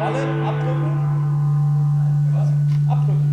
Ballen abdrücken. Was? Abdrücken.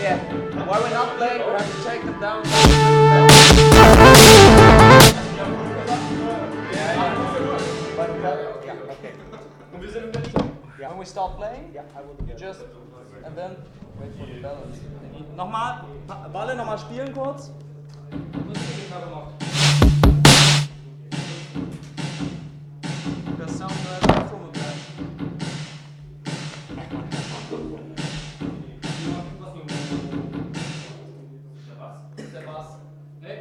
Yeah. While we're not playing, we have to take them down. Yeah, okay. When we start playing, you just, and then wait for the balance. Nochmal, Balle nochmal spielen kurz. Das Sound from that. Der Bass. Nee?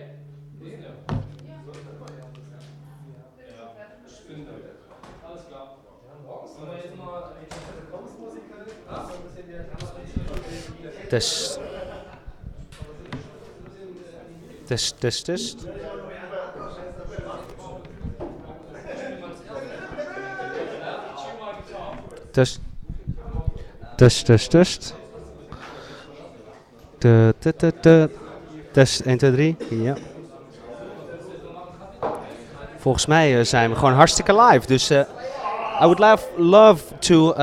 Nee? Alles klar. Wollen wir jetzt mal Test. Test, test, test. Test. Test, test, test. Test 1, 2, 3. Ja. Volgens mij zijn we gewoon hartstikke live. Dus I would love to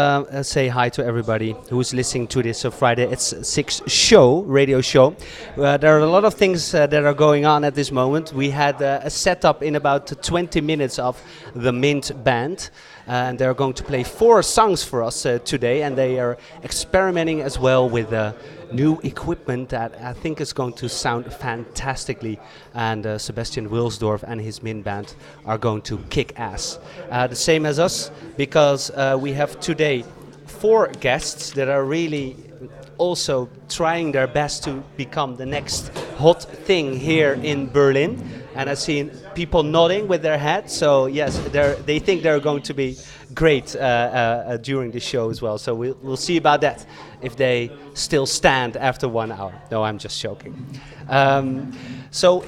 say hi to everybody who's listening to this Friday at 6 radio show. There are a lot of things that are going on at this moment. We had a setup in about 20 minutes of the Mint Band. And they're going to play 4 songs for us today, and they are experimenting as well with new equipment that I think is going to sound fantastically. And Sebastian Wilsdorf and his Mint Band are going to kick ass. The same as us, because we have today 4 guests that are really also trying their best to become the next hot thing here in Berlin. And I've seen people nodding with their heads, so yes, they think they're going to be great during the show as well. So we'll see about that, if they still stand after 1 hour. No, I'm just joking. So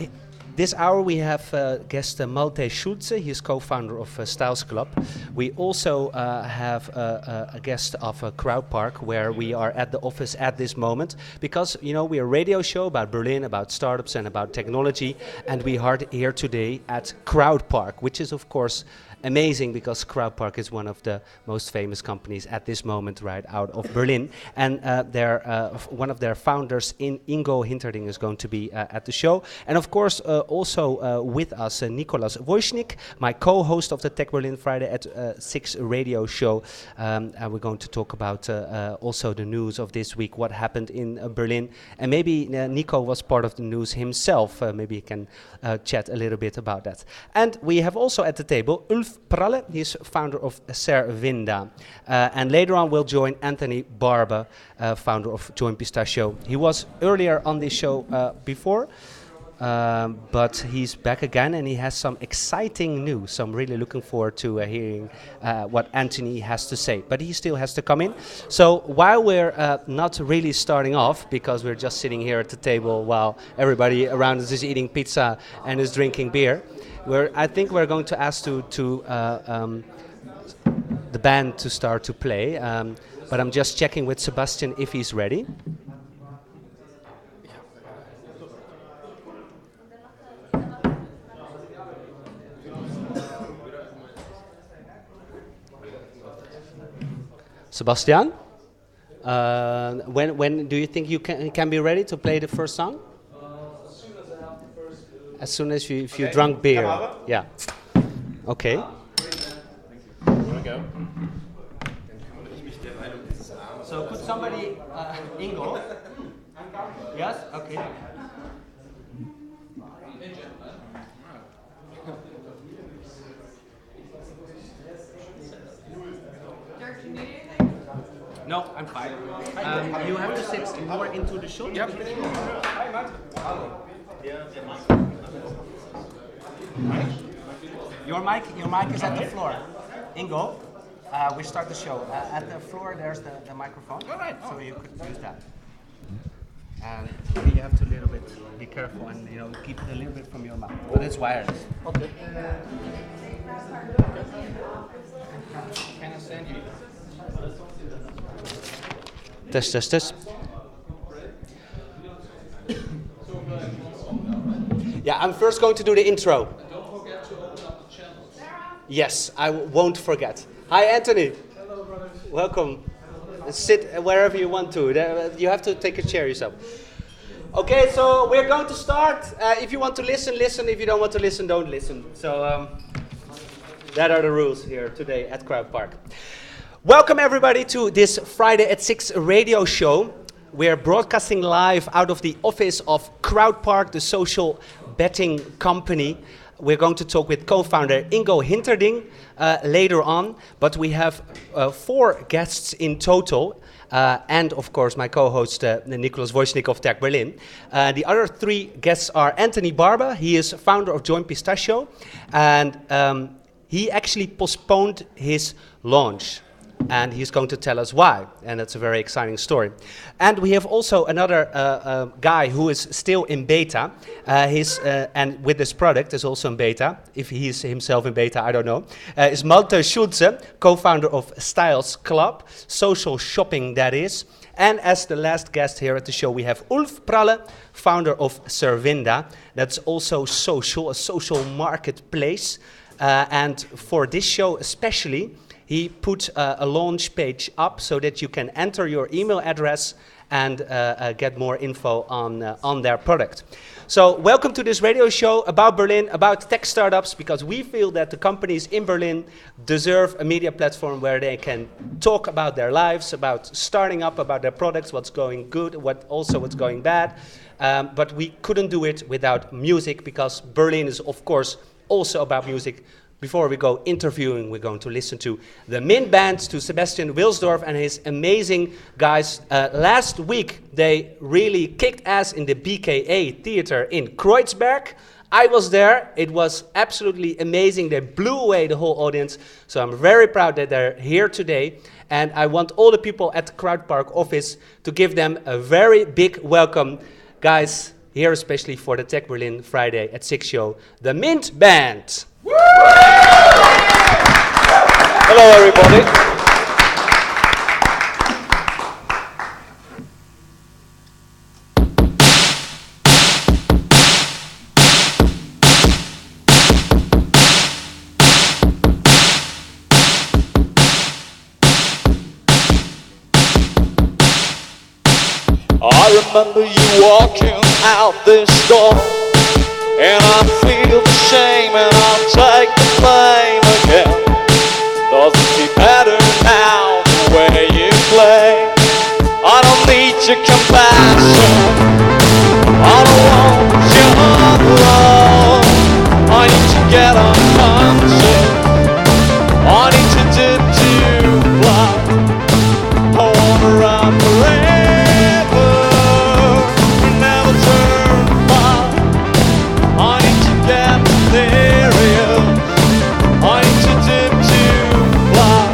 this hour we have guest Malte Schulze. He's co-founder of Styles Club. We also have a guest of Crowd Park, where we are at the office at this moment, because you know we're a radio show about Berlin, about startups and about technology, and we are here today at Crowd Park, which is of course amazing, because Crowd Park is one of the most famous companies at this moment right out of Berlin, and one of their founders, Ingo Hinterding, is going to be at the show. And of course also with us Nicolas Wojcik, my co-host of the Tech Berlin Friday at 6 radio show, and we're going to talk about also the news of this week, what happened in Berlin, and maybe Nico was part of the news himself. Maybe he can chat a little bit about that. And we have also at the table Ulf Pralle. He's founder of Servinda. And later on we'll join Anthony Barber, founder of Join Pistachio. He was earlier on this show before, but he's back again, and he has some exciting news. So I'm really looking forward to hearing what Anthony has to say. But he still has to come in. So while we're not really starting off, because we're just sitting here at the table while everybody around us is eating pizza and is drinking beer, I think we're going to ask the band to start to play, but I'm just checking with Sebastian if he's ready. Sebastian, when do you think you can be ready to play the first song? As soon as you drunk beer. Yeah. Okay. Here we go. So could somebody, Ingo? Yes? Okay. No, I'm fine. You have to sit more into the shoulder. Yep. Hi, Matt. Your mic is at the floor. Ingo, we start the show. At the floor, there's the microphone. All right. So you could use that. and you have to a little bit be careful and keep it a little bit from your mouth. But it's wireless. Okay. Can I send you? Test. Yeah, I'm first going to do the intro. And don't forget to open up the channel. Yes, I won't forget. Hi, Anthony. Hello, brothers. Welcome. Sit wherever you want to. You have to take a chair yourself. Okay, so we're going to start. If you want to listen, listen. If you don't want to listen, don't listen. So that are the rules here today at Crowd Park. Welcome everybody to this Friday at 6 radio show. We're broadcasting live out of the office of Crowd Park, the social betting company. We're going to talk with co-founder Ingo Hinterding later on, but we have 4 guests in total, and of course my co-host Nicholas Wojcik of Tech Berlin. The other 3 guests are Anthony Barba. He is founder of Join Pistachio, and he actually postponed his launch. And he's going to tell us why, and that's a very exciting story. And we have also another guy who is still in beta, and with this product is also in beta. If he's himself in beta, I don't know. Is Malte Schulze, co-founder of Styles Club, social shopping that is. And as the last guest here at the show, we have Ulf Pralle, founder of Servinda. That's also social, a social marketplace. And for this show especially, he put a launch page up so that you can enter your email address and get more info on their product. So welcome to this radio show about Berlin, about tech startups, because we feel that the companies in Berlin deserve a media platform where they can talk about their lives, about starting up, about their products, what's going good, what's going bad. But we couldn't do it without music, because Berlin is of course also about music. Before we go interviewing, we're going to listen to the Mint Band, to Sebastian Wilsdorf and his amazing guys. Last week, they really kicked ass in the BKA Theater in Kreuzberg. I was there. It was absolutely amazing. They blew away the whole audience. So I'm very proud that they're here today. And I want all the people at the Crowd Park office to give them a very big welcome. Guys, here especially for the Tech Berlin Friday at 6 show, the Mint Band. Hello, everybody. I remember you walking out this door, and I feel the shame and I'll take the blame again. Doesn't seem better now the way you play. I don't need your compassion, I don't want your love. I need to get unconscious, I need to dip to blood. I wanna run forever, never turn back. I need to get delirious, I need to dip to blood.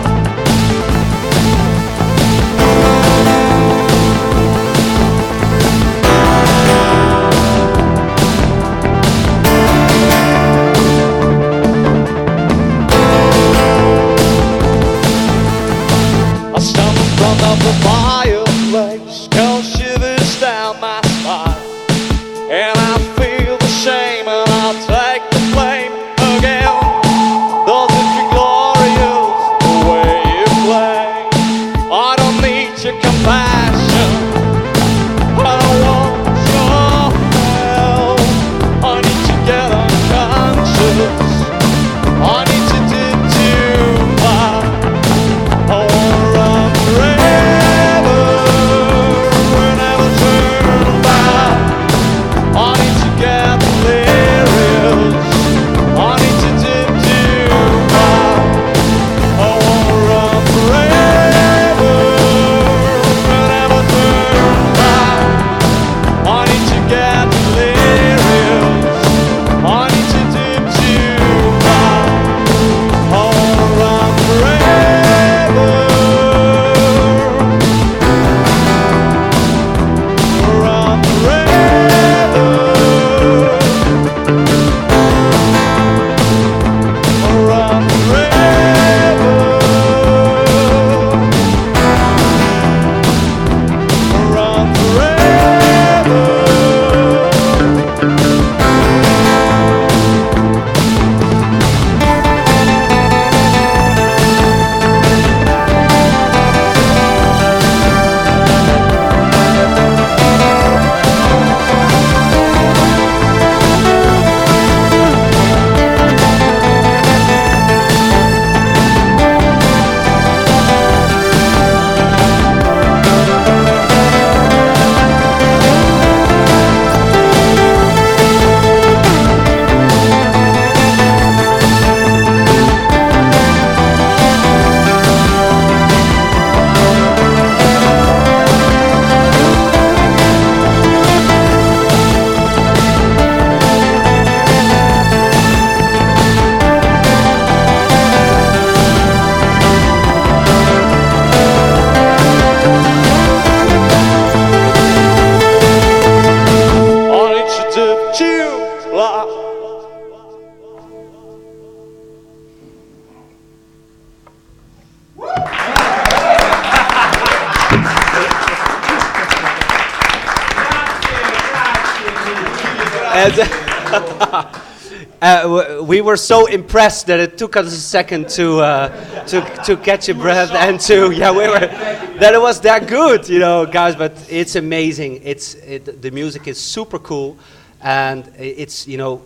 We were so impressed that it took us a second to catch a breath and that it was that good, you know, guys. But it's amazing. The music is super cool, and it's, you know,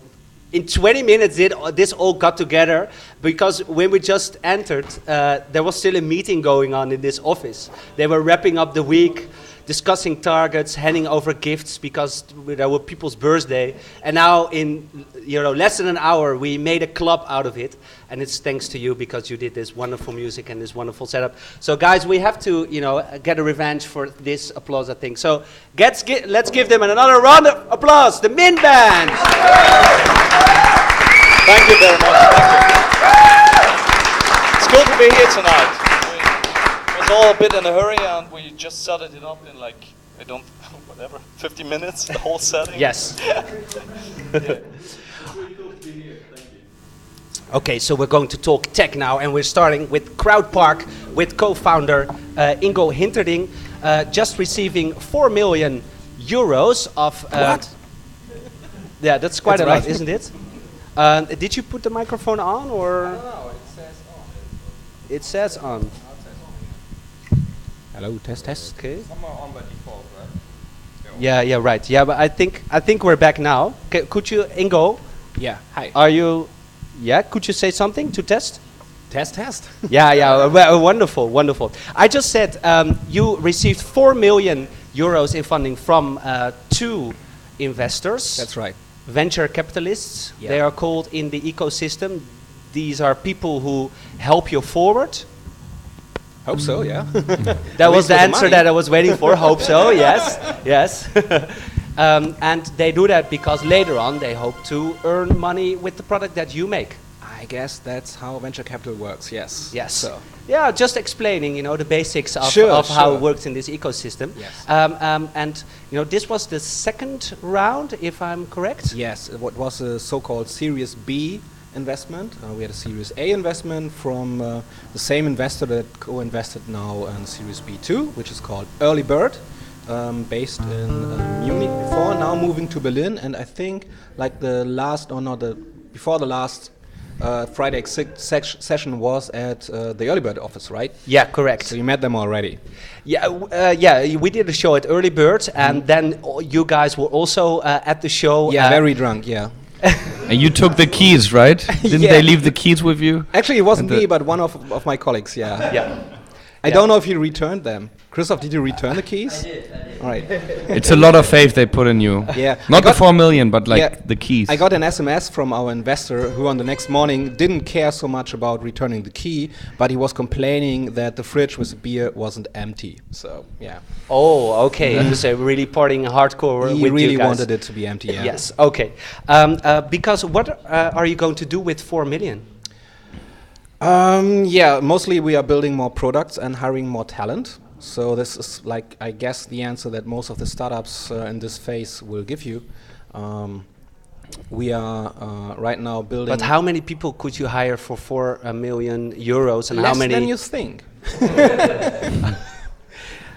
in 20 minutes this all got together, because when we just entered, there was still a meeting going on in this office. They were wrapping up the week, discussing targets, handing over gifts, because there were people's birthday. And now in, you know, less than an hour, we made a club out of it. And it's thanks to you, because you did this wonderful music and this wonderful setup. So guys, we have to, you know, get a revenge for this applause, I think. So let's give them another round of applause, the Min Band. Thank you very much. Thank you. It's cool to be here tonight. It was all a bit in a hurry, and we just set it up in like, 50 minutes, the whole setting. Yes. Okay, so we're going to talk tech now, and we're starting with CrowdPark with co-founder Ingo Hinterding, just receiving 4 million euros of... What? Yeah, that's quite That's a lot, right. isn't it? Did you put the microphone on, or? No, it says on. It says on. Hello, test. Okay. Somewhere on by default, right? Yeah, right. Yeah, but I think we're back now. Could you, Ingo, Yeah, hi. are you... Yeah, could you say something to test? Test. Yeah, wonderful. I just said you received 4 million euros in funding from 2 investors. That's right. Venture capitalists. Yeah. They are called in the ecosystem. These are people who help you forward. Hope so, yeah. That was the for the answer money. that I was waiting for. Hope so. Yes. And they do that because later on they hope to earn money with the product that you make. I guess that's how venture capital works, yes. Yes. So, Yeah, just explaining, you know, the basics of, Sure, of how sure. it works in this ecosystem. Yes. And you know, this was the second round, if I'm correct. yes, what was a so-called Series B investment. We had a Series A investment from the same investor that co-invested now in Series B2, which is called Early Bird, based in Munich before, now moving to Berlin. And I think like before the last Friday session was at the Early Bird office, right? Yeah, correct. So you met them already. Yeah, we did a show at Early Bird, and then you guys were also at the show. Yeah, very drunk, yeah. And you took the keys, right? Didn't Yeah. they leave the keys with you? Actually, it wasn't And me, but one of my colleagues, yeah. Yeah. I don't know if you returned them. Christoph, did you return the keys? I did. All right. It's a lot of faith they put in you. Yeah. Not I the 4 million, but like Yeah. the keys. I got an SMS from our investor who on the next morning didn't care so much about returning the key, but he was complaining that the fridge with the beer wasn't empty. So, yeah. Oh, okay. So really partying hardcore He with really you guys. wanted it to be empty, yeah. Yes. Okay. Because what are you going to do with 4 million? Yeah, mostly we are building more products and hiring more talent. So this is like, I guess, the answer that most of the startups in this phase will give you. We are right now building... But how many people could you hire for 4 million euros, and less how many? than you think.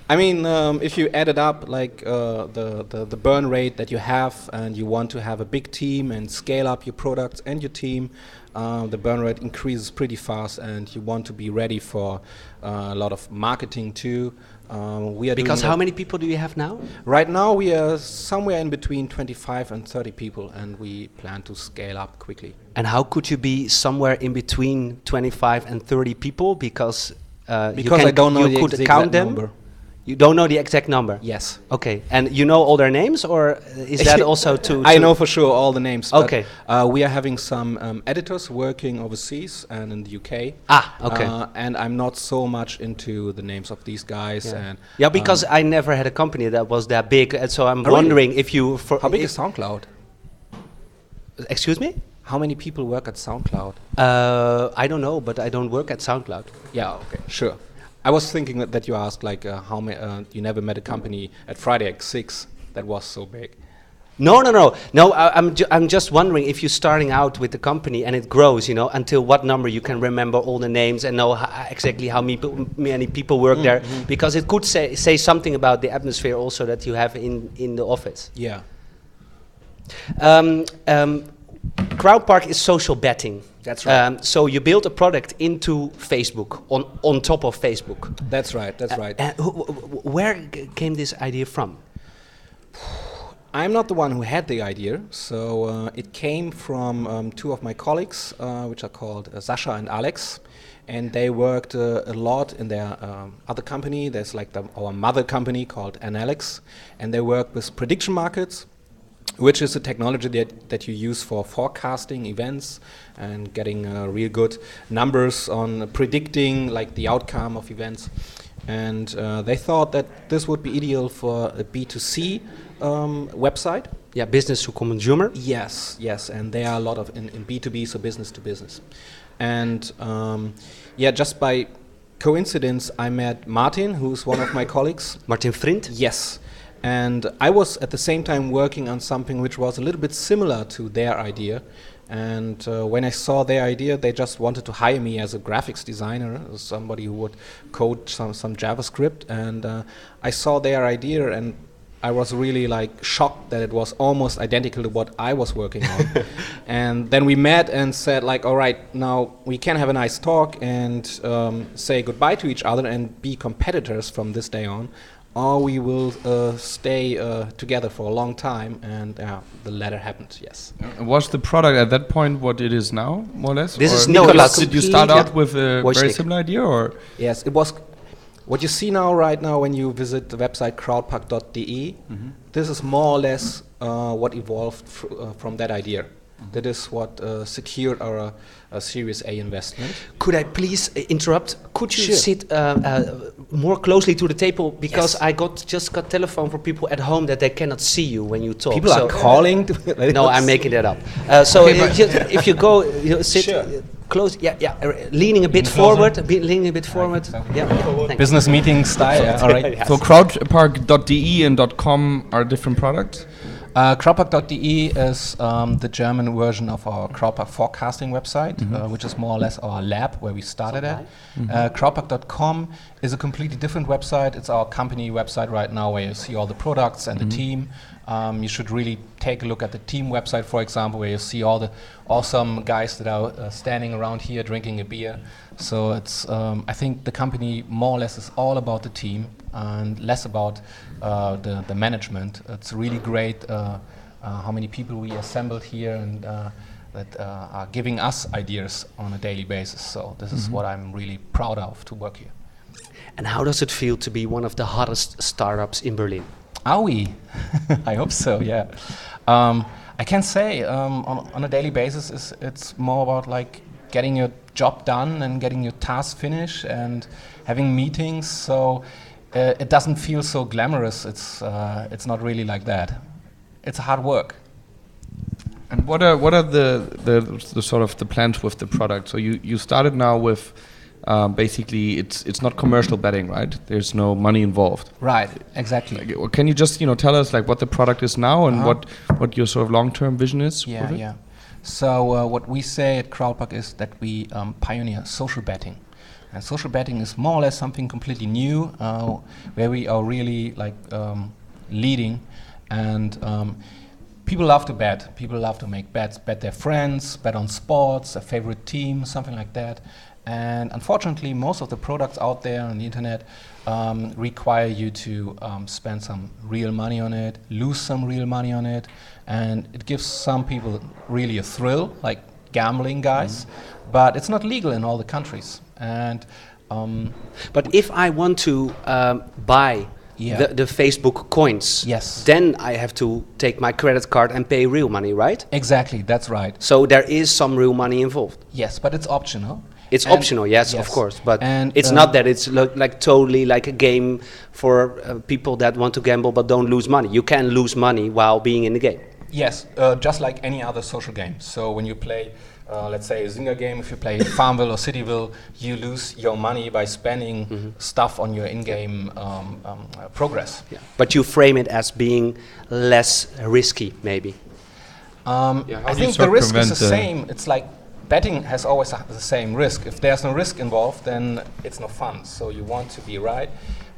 I mean, if you add it up, like the burn rate that you have, and you want to have a big team and scale up your products and your team, the burn rate increases pretty fast, and you want to be ready for a lot of marketing too. We are Because doing how many people do you have now? Right now we are somewhere in between 25 and 30 people, and we plan to scale up quickly. And how could you be somewhere in between 25 and 30 people? Because Because I don't know you the could exact count them. number. You don't know the exact number. Yes. Okay, and you know all their names, or is that also to? I know for sure all the names. but, Okay. We are having some editors working overseas and in the UK. Ah, okay. And I'm not so much into the names of these guys. Yeah. And Yeah, because I never had a company that was that big, and so I'm really? wondering if you. how big is SoundCloud? Excuse me? How many people work at SoundCloud? I don't know, but I don't work at SoundCloud. Yeah. Okay. Sure. I was thinking that you asked like how you never met a company at Friday at 6 that was so big. No. I'm just wondering if you're starting out with the company and it grows, you know, until what number you can remember all the names and know exactly how many people work there, because it could say something about the atmosphere also that you have in the office. Yeah. Crowdpark is social betting. That's right. So you build a product into Facebook, on top of Facebook. That's right. That's right. Where came this idea from? I'm not the one who had the idea, so it came from two of my colleagues, which are called Sasha and Alex, and they worked a lot in their other company. There's like our mother company called Analyx, and they work with prediction markets, which is a technology that you use for forecasting events and getting real good numbers on predicting like the outcome of events. And they thought that this would be ideal for a B2C website. Yeah, business to consumer. Yes, and there are a lot of in B2B, so business to business. And just by coincidence, I met Martin, who's one of my colleagues. Martin Vriend? Yes. And I was at the same time working on something which was a little bit similar to their idea. And when I saw their idea, they just wanted to hire me as a graphics designer, somebody who would code some JavaScript. And I saw their idea, and I was really like shocked that it was almost identical to what I was working on. And then we met and said like, all right, now we can have a nice talk and say goodbye to each other and be competitors from this day on, or we will stay together for a long time. And the latter happened, yes. Was the product at that point what it is now, more or less? This or is Nicolas. Did you start out with a Wojcik. very similar idea, or? Yes, it was. What you see now, right now, when you visit the website crowdpark.de, this is more or less what evolved from that idea. That is what secured our Series A investment. Could I please interrupt? Could you Sure. sit more closely to the table, because Yes. I just got telephone from people at home that they cannot see you when you talk. People are calling. No, I'm making that up. If you go, sit close. Leaning a bit forward. Leaning a bit forward. Thanks. Business meeting style. Yeah, all right. So crowdpark.de and .com are different products? Crowdpark.de is the German version of our Crowdpark forecasting website, which is more or less our lab where we started at. Crowdpark.com is a completely different website. It's our company website right now, where you see all the products and the team. You should really take a look at the team website, for example, where you see all the awesome guys that are standing around here drinking a beer. So it's, I think the company more or less is all about the team and less about the management. It's really great how many people we assembled here and that are giving us ideas on a daily basis. So this is what I'm really proud of, to work here. And how does it feel to be one of the hottest startups in Berlin? Are we? I hope so, yeah. I can say on a daily basis it's more about like getting your job done and getting your task finished and having meetings. So it doesn't feel so glamorous. It's not really like that. It's hard work. And what are the sort of the plans with the product? So you started now with basically it's not commercial betting, right? There's no money involved. Right, exactly. Like, can you just tell us like what the product is now and what your sort of long-term vision is? with it? Yeah. So what we say at Crowdpark is that we pioneer social betting. And social betting is more or less something completely new, where we are really like leading. And people love to bet. People love to make bets, bet their friends, bet on sports, their favorite team, something like that. And unfortunately, most of the products out there on the internet require you to spend some real money on it, lose some real money on it, and it gives some people really a thrill, like gambling guys, but it's not legal in all the countries. And but if I want to buy the Facebook coins, yes, then I have to take my credit card and pay real money, right? Exactly, that's right. So there is some real money involved. Yes, but it's optional. It's optional, yes, of course, but and it's not that it's like totally like a game for people that want to gamble but don't lose money. You can lose money while being in the game. Yes, just like any other social game. So when you play, let's say a Zynga game, if you play Farmville or Cityville, you lose your money by spending stuff on your in-game progress. Yeah. But you frame it as being less risky, maybe. I think the risk is the same. It's like betting has always the same risk. If there's no risk involved, then it's no fun. So you want to be right.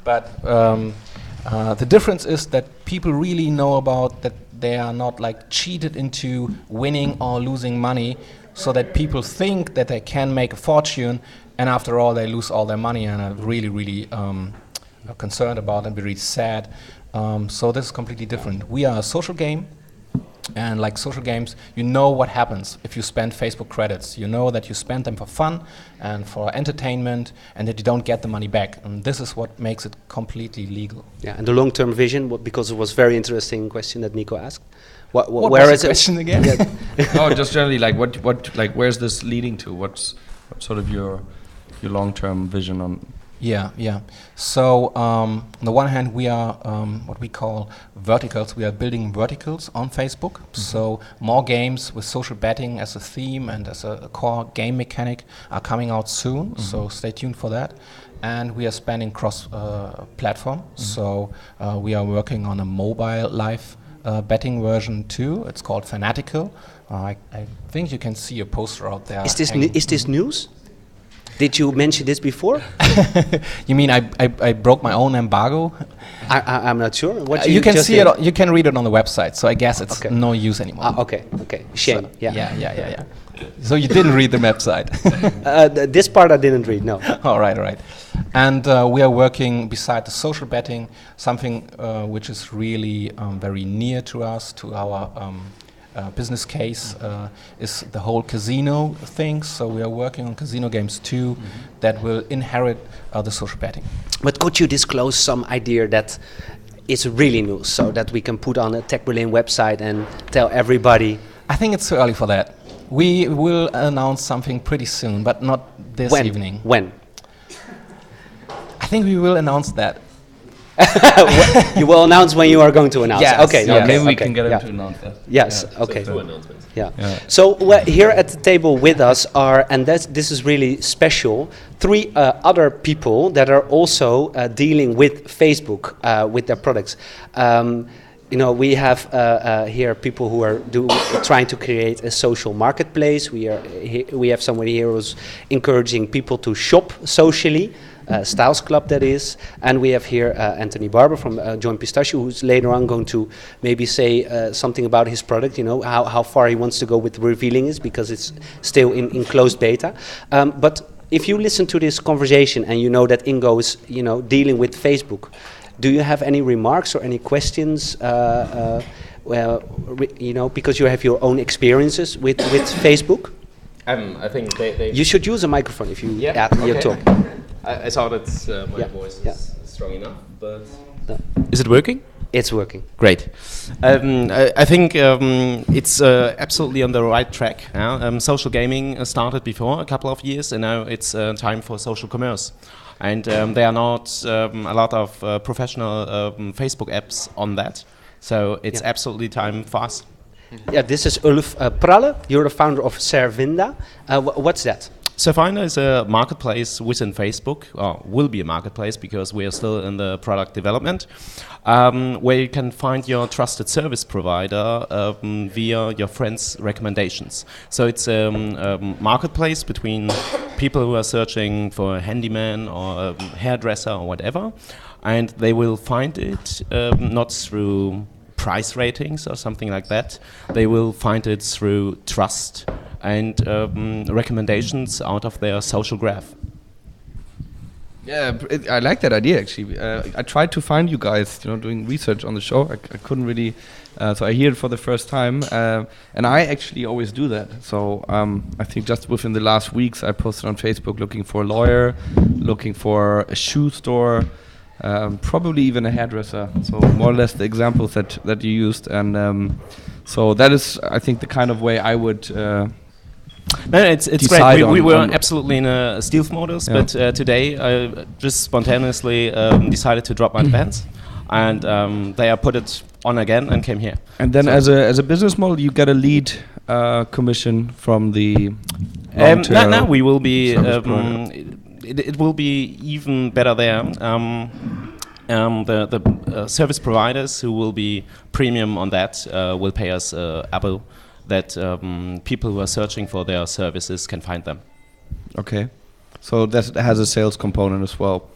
But the difference is that people really know about that they are not like cheated into winning or losing money, so that people think that they can make a fortune, and after all they lose all their money and are really, really concerned about and be really sad. So this is completely different. We are a social game. And like social games, you know what happens if you spend Facebook credits. You know that you spend them for fun and for entertainment, and that you don't get the money back. And this is what makes it completely legal. Yeah, and the long-term vision, because it was very interesting question that Nico asked. What where was is the question again? No, just generally, like what, like where's this leading to? What's sort of your long-term vision on? Yeah. So on the one hand, we are what we call verticals. We are building verticals on Facebook. So more games with social betting as a theme and as a core game mechanic are coming out soon. So stay tuned for that. And we are spanning cross-platform. So we are working on a mobile live betting version too. It's called Fanatical. I think you can see a poster out there. Is this news? Did you mention this before? You mean I broke my own embargo? I'm not sure. What you can just see did? it. You can read it on the website. So I guess it's no use anymore. Okay. Shame. So, yeah. Yeah. So you didn't read the website. This part I didn't read. No. All right. And we are working beside the social betting, something which is really very near to us, to our business case, is the whole casino thing. So we are working on casino games too, that will inherit the social betting. But could you disclose some idea that is really new, so that we can put on a Tech Berlin website and tell everybody? I think it's too early for that. We will announce something pretty soon, but not this evening. When? I think we will announce that. You will announce when you are going to announce. Yes, Okay. yeah. Maybe we can get him to announce that. Yes. Yeah. Okay. Two announcements. Yeah. So here at the table with us are, and this is really special, 3 other people that are also dealing with Facebook with their products. We have here people who are trying to create a social marketplace. We have somebody here who's encouraging people to shop socially. Styles Club, that is, and we have here Anthony Barber from Joint Pistachio, who's later on going to maybe say something about his product. How far he wants to go with revealing this, because it's still in closed beta. But if you listen to this conversation and you know that Ingo is dealing with Facebook, do you have any remarks or any questions? Because you have your own experiences with Facebook. I think they You should use a microphone if you okay. talk. I saw that my voice is strong enough, but is it working? It's working. Great. I think it's absolutely on the right track. Social gaming started before a couple of years, and now it's time for social commerce. And there are not a lot of professional Facebook apps on that, so it's absolutely time for us. Yeah, this is Ulf Pralle. You're the founder of Servinda. What's that? Servinda is a marketplace within Facebook, or will be a marketplace because we are still in the product development, where you can find your trusted service provider via your friends' recommendations. So it's a marketplace between people who are searching for a handyman or a hairdresser or whatever, and they will find it not through price ratings or something like that. They will find it through trust and recommendations out of their social graph. Yeah, I like that idea actually. I tried to find you guys, doing research on the show. I couldn't really, so I hear it for the first time, and I actually always do that. So I think just within the last weeks, I posted on Facebook looking for a lawyer, looking for a shoe store, probably even a hairdresser. So more or less the examples that you used, and so that is, I think, the kind of way I would. No, it's great. We were absolutely in a stealth modus, but today I just spontaneously decided to drop my pants, and they are put it on again and came here. And then, as a business model, you get a lead commission from the. No, we will be. It will be even better there. The service providers who will be premium on that will pay us abo, that people who are searching for their services can find them. Okay, so that has a sales component as well.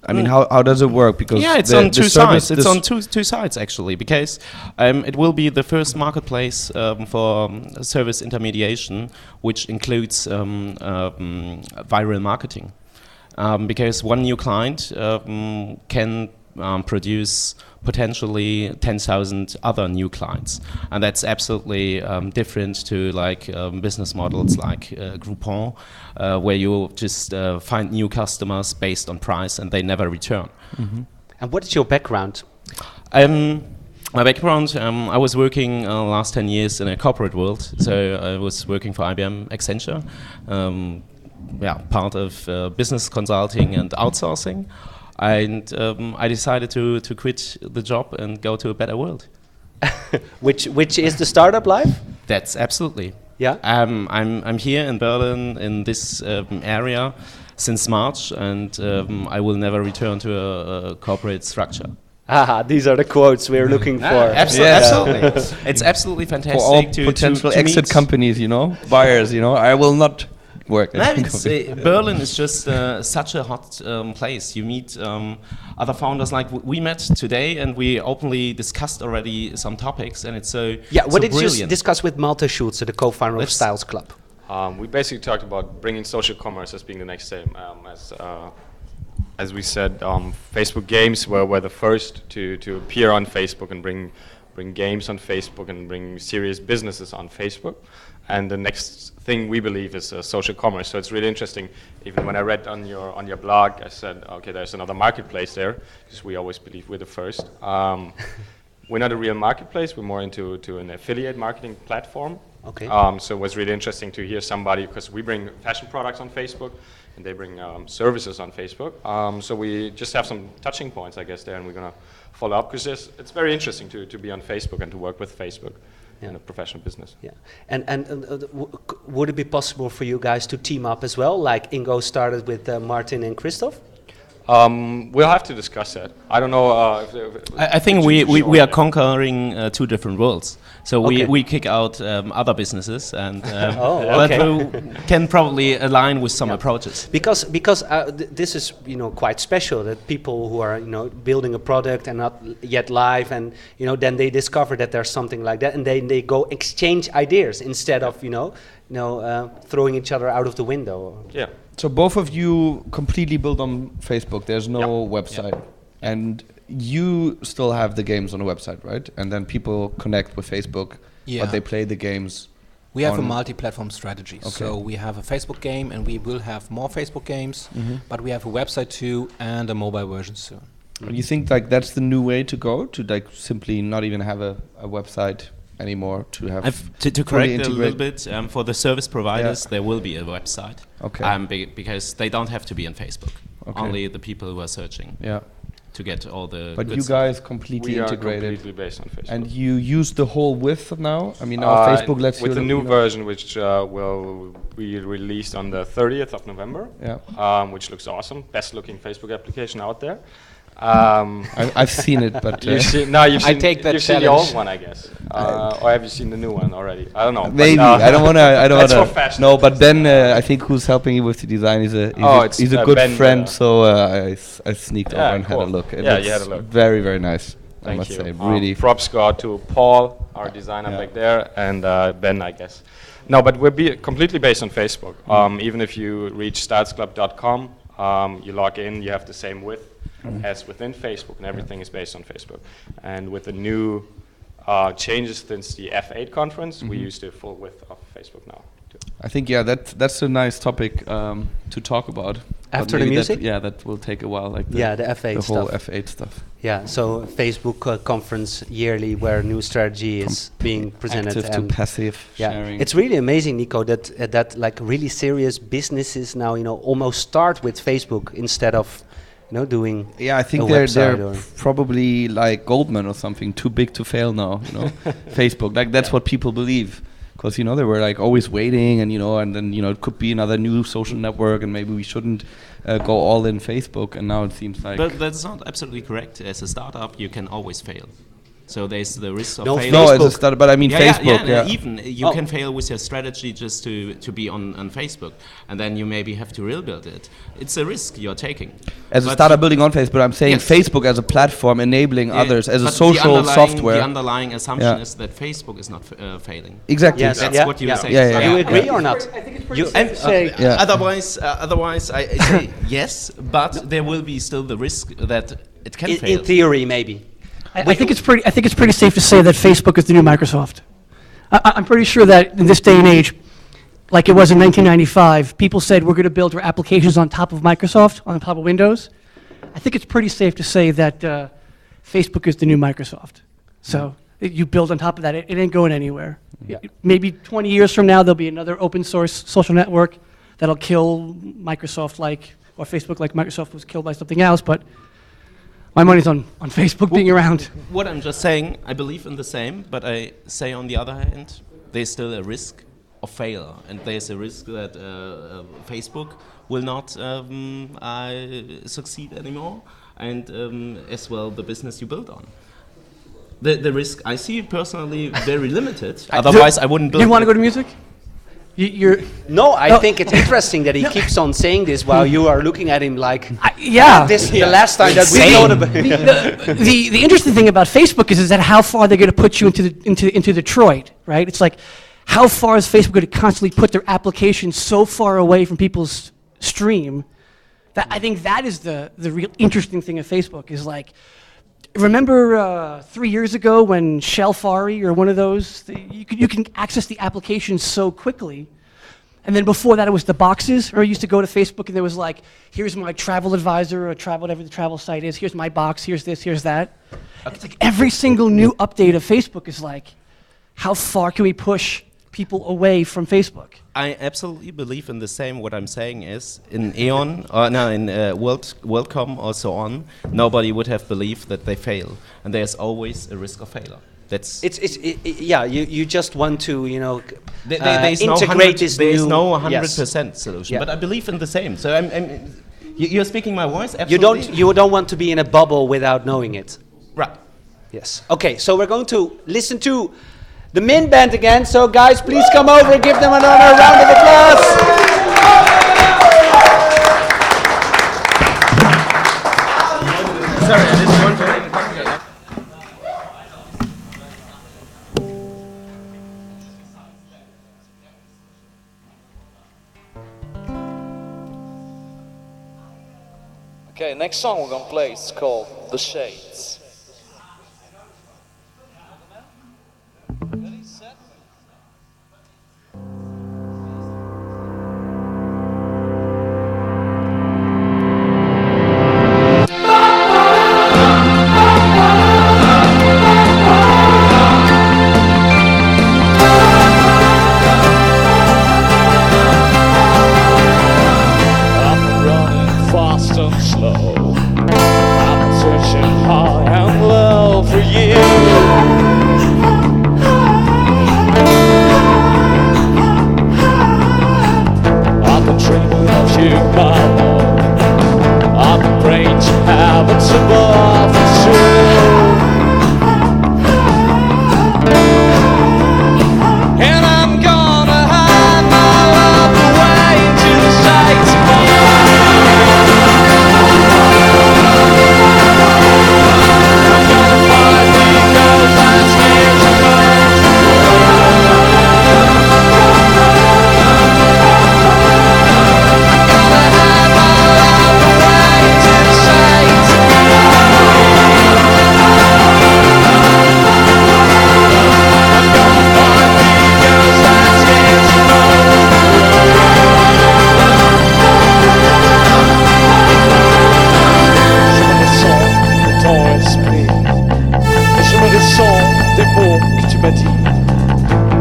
I mean, how does it work? Because yeah, it's on two sides. It's on two sides actually, because it will be the first marketplace for service intermediation, which includes viral marketing. Because one new client can produce potentially 10,000 other new clients, and that's absolutely different to like business models like Groupon, where you just find new customers based on price and they never return. And what is your background? My background, I was working last 10 years in a corporate world, so I was working for IBM, Accenture, part of business consulting and outsourcing. And I decided to quit the job and go to a better world. which is the startup life? That's absolutely. Yeah. I'm here in Berlin in this area since March, and I will never return to a corporate structure. These are the quotes we're looking for. Absolutely. It's absolutely fantastic for all to potential to exit meet. companies, buyers, I will not work. No, Berlin is just such a hot place. You meet other founders like we met today, and we openly discussed already some topics, and it's so What did brilliant. you discuss with Malte Schulze, the co-founder of Styles Club? We basically talked about bringing social commerce as being the next step. As we said, Facebook games were the first to appear on Facebook and bring games on Facebook and bring serious businesses on Facebook. And the next thing we believe is social commerce. So it's really interesting. Even when I read on your blog, I said, okay, there's another marketplace there, because we always believe we're the first. We're not a real marketplace. We're more into an affiliate marketing platform. Okay. So it was really interesting to hear somebody, because we bring fashion products on Facebook, and they bring services on Facebook. So we just have some touching points, I guess, there, and we're going to follow up, because it's very interesting to be on Facebook and to work with Facebook in a professional business. Yeah, and would it be possible for you guys to team up as well, like Ingo started with Martin and Christoph? We'll have to discuss that. I don't know. I think we are conquering two different worlds. So Okay. we kick out other businesses, and okay. but we can probably align with some approaches. Because this is quite special, that people who are building a product and not yet live, and then they discover that there's something like that, and they go exchange ideas instead of throwing each other out of the window. Yeah. So both of you completely built on Facebook. There's no website. And you still have the games on the website, right? And then people connect with Facebook, but they play the games. We have a on- multi-platform strategy. Okay. So we have a Facebook game, and we will have more Facebook games, but we have a website too and a mobile version soon. You think like that's the new way to go, to like simply not even have a website anymore, to have To fully correct a little integrate- bit, for the service providers, there will be a website. Okay. Because they don't have to be on Facebook. Okay. Only the people who are searching Yeah. to get all the. But good you stuff. guys completely We are integrated. completely based on Facebook. And you use the whole width now? I mean, now Facebook lets you... with the new version, which will be released on the 30th of November, which looks awesome. Best looking Facebook application out there. I've seen it, but... You've seen the challenge. old one, I guess. Or have you seen the new one already? I don't know. Maybe. But, I don't want to... that's for fashion. No, but Ben, I think who's helping you with the design is he's a good Ben, friend, so I sneaked over and had a cool. look. It Yeah, looks you had a look. very, very nice, I Thank must you. say. Really. Props go out to Paul, our designer back there, and Ben, I guess. No, but we're completely based on Facebook. Even if you reach stylesclub.com, you log in, you have the same width as within Facebook, and everything is based on Facebook. And with the new changes since the F8 conference, we use the full width of Facebook now. I think, that's a nice topic to talk about. But After the maybe music? that will take a while, like The F8 the whole stuff. F8 stuff. Yeah, so Facebook conference yearly where new strategy is being presented. Active to and passive sharing. It's really amazing, Nico, that like really serious businesses now almost start with Facebook instead of doing Yeah, I think a they're website or- probably like Goldman or something, too big to fail now. Facebook, like that's what people believe, because they were like always waiting, and and then it could be another new social network, and maybe we shouldn't go all in Facebook. And now it seems like But that's not absolutely correct. As a startup, you can always fail. So there's the risk of No, failure. No, as a startup, but I mean Facebook. Yeah. Even you Oh. can fail with your strategy just to be on Facebook, and then you maybe have to rebuild it. It's a risk you're taking. As a But startup building on Facebook, I'm saying Yes. Facebook as a platform enabling Yeah, others, as a but social the software. underlying assumption Yeah. is that Facebook is not failing. Exactly. Yes, That's yeah, what you yeah. say. Yeah, yeah, Do you yeah. agree or not? I think it's pretty You- safe to say. Yeah. Otherwise, I say yes, but there will be still the risk that it can In, fail. in theory, maybe. I think it's pretty safe to say that Facebook is the new Microsoft. I'm pretty sure that in this day and age, like it was in 1995, people said we're going to build our applications on top of Microsoft, on top of Windows. I think it's pretty safe to say that Facebook is the new Microsoft. So you build on top of that, it ain't going anywhere. Maybe 20 years from now, there'll be another open source social network that'll kill Microsoft or Facebook like Microsoft was killed by something else, but my money's on Facebook being around. What I'm just saying, I believe in the same, but I say on the other hand, there's still a risk of failure, and there's a risk that Facebook will not succeed anymore, and as well the business you build on. The risk I see personally very limited. Otherwise, I wouldn't build. You want to it. go to music? You're No, I think it's interesting that he keeps on saying this while you are looking at him like, yeah. this is the last time that we Insane. thought about The interesting thing about Facebook is that how far they're going to put you into Detroit, right? It's like, how far is Facebook going to constantly put their applications so far away from people's stream? That I think that is the real interesting thing of Facebook is like, remember 3 years ago when Shellfari or one of those, you can access the application so quickly. And then before that, it was the boxes. Or I used to go to Facebook and there was like, here's my travel advisor or whatever the travel site is. Here's my box. Here's this. Here's that. It's like every single new update of Facebook is like, how far can we push people away from Facebook? I absolutely believe in the same. What I'm saying is, in Aeon, in WorldCom or so on, nobody would have believed that they fail, and there's always a risk of failure. That's yeah, you just want to, there's integrate this There's new... no yes. 100% solution, Yeah. but I believe in the same. So you're speaking my voice. Absolutely. You don't want to be in a bubble without knowing it. Right. Yes. Okay, so we're going to listen to the Min Band again. So guys, please come over and give them another round of applause. Sorry, I didn't want to. Okay, next song we're gonna play is called The Shades. I'm running fast and slow. I'm searching high and low for you. I've been dreaming of you, my love. I've been praying to heavens above. It's true. And I'm gonna hide my love away into the shades of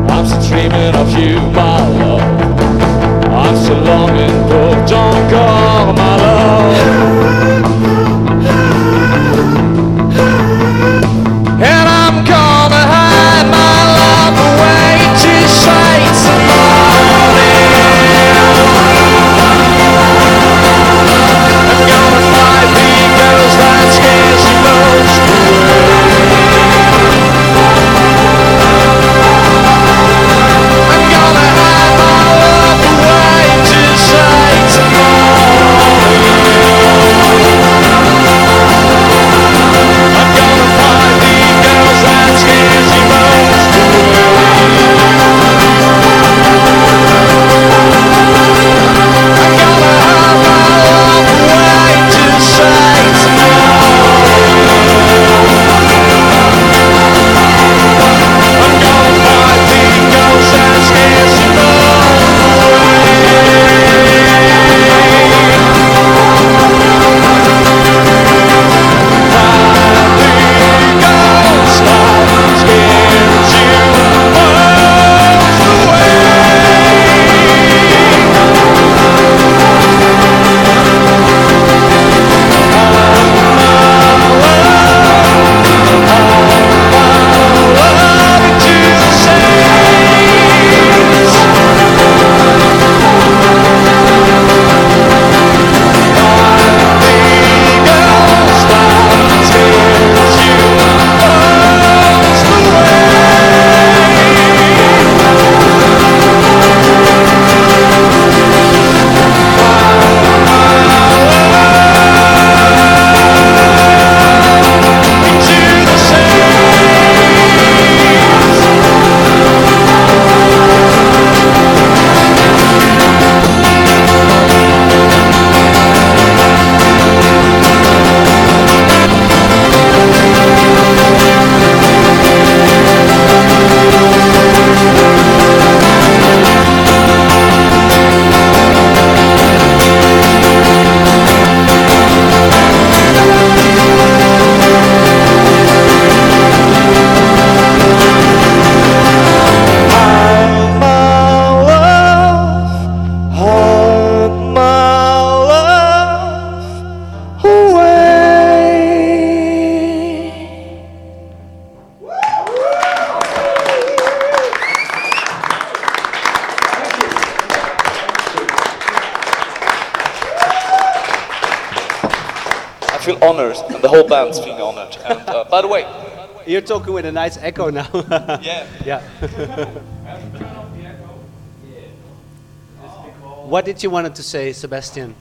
I'm still dreaming of you, my love. I'm still longing for don't go, my love. And I'm gonna hide my love away to shades of morning. I'm gonna find the girls that scares you most away. feel honored, and the whole band's feeling honored. And by the way, You're talking with a nice echo now. yeah. Yeah. What did you want to say, Sebastian?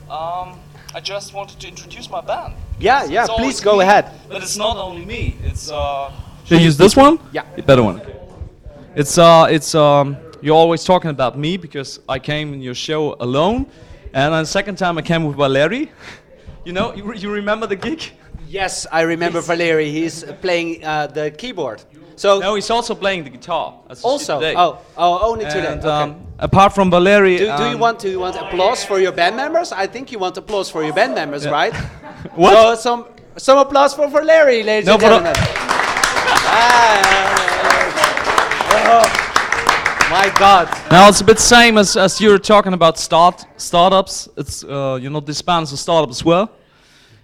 I just wanted to introduce my band. Yeah, It's yeah, always please go me, ahead. But it's not only me. It's Should I use this one? Yeah. The better one. It's you're always talking about me because I came in your show alone, and then the second time I came with Valeri. You know, you remember the gig? Yes, I remember Valeri. He's playing the keyboard. So No, he's also playing the guitar. As you see also, today. only today. And Okay. apart from Valeri, Do you want applause for your band members? I think you want applause for your band members, right? What? So some applause for Valeri, ladies No, and for the- gentlemen. Oh, my God. Now it's a bit same as you were talking about startups. It's this band is a startup as well,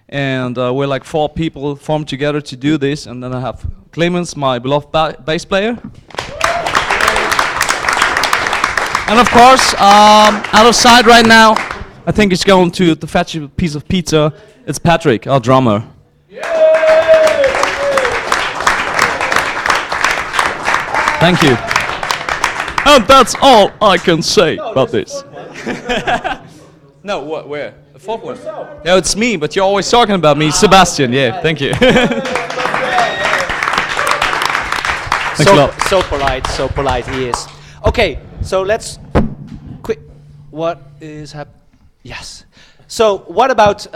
and we're like 4 people formed together to do this. And then I have Clemens, my beloved bass player, and of course, out of sight right now, I think he's going to fetch a piece of pizza. It's Patrick, our drummer. Thank you. And that's all I can say about this. No, what? Where? The 4th one? No, it's me, but you're always talking about me. Sebastian, yeah, thank you. Thanks a lot. So polite he is. Okay, so let's quick. What is happening? Yes. So what about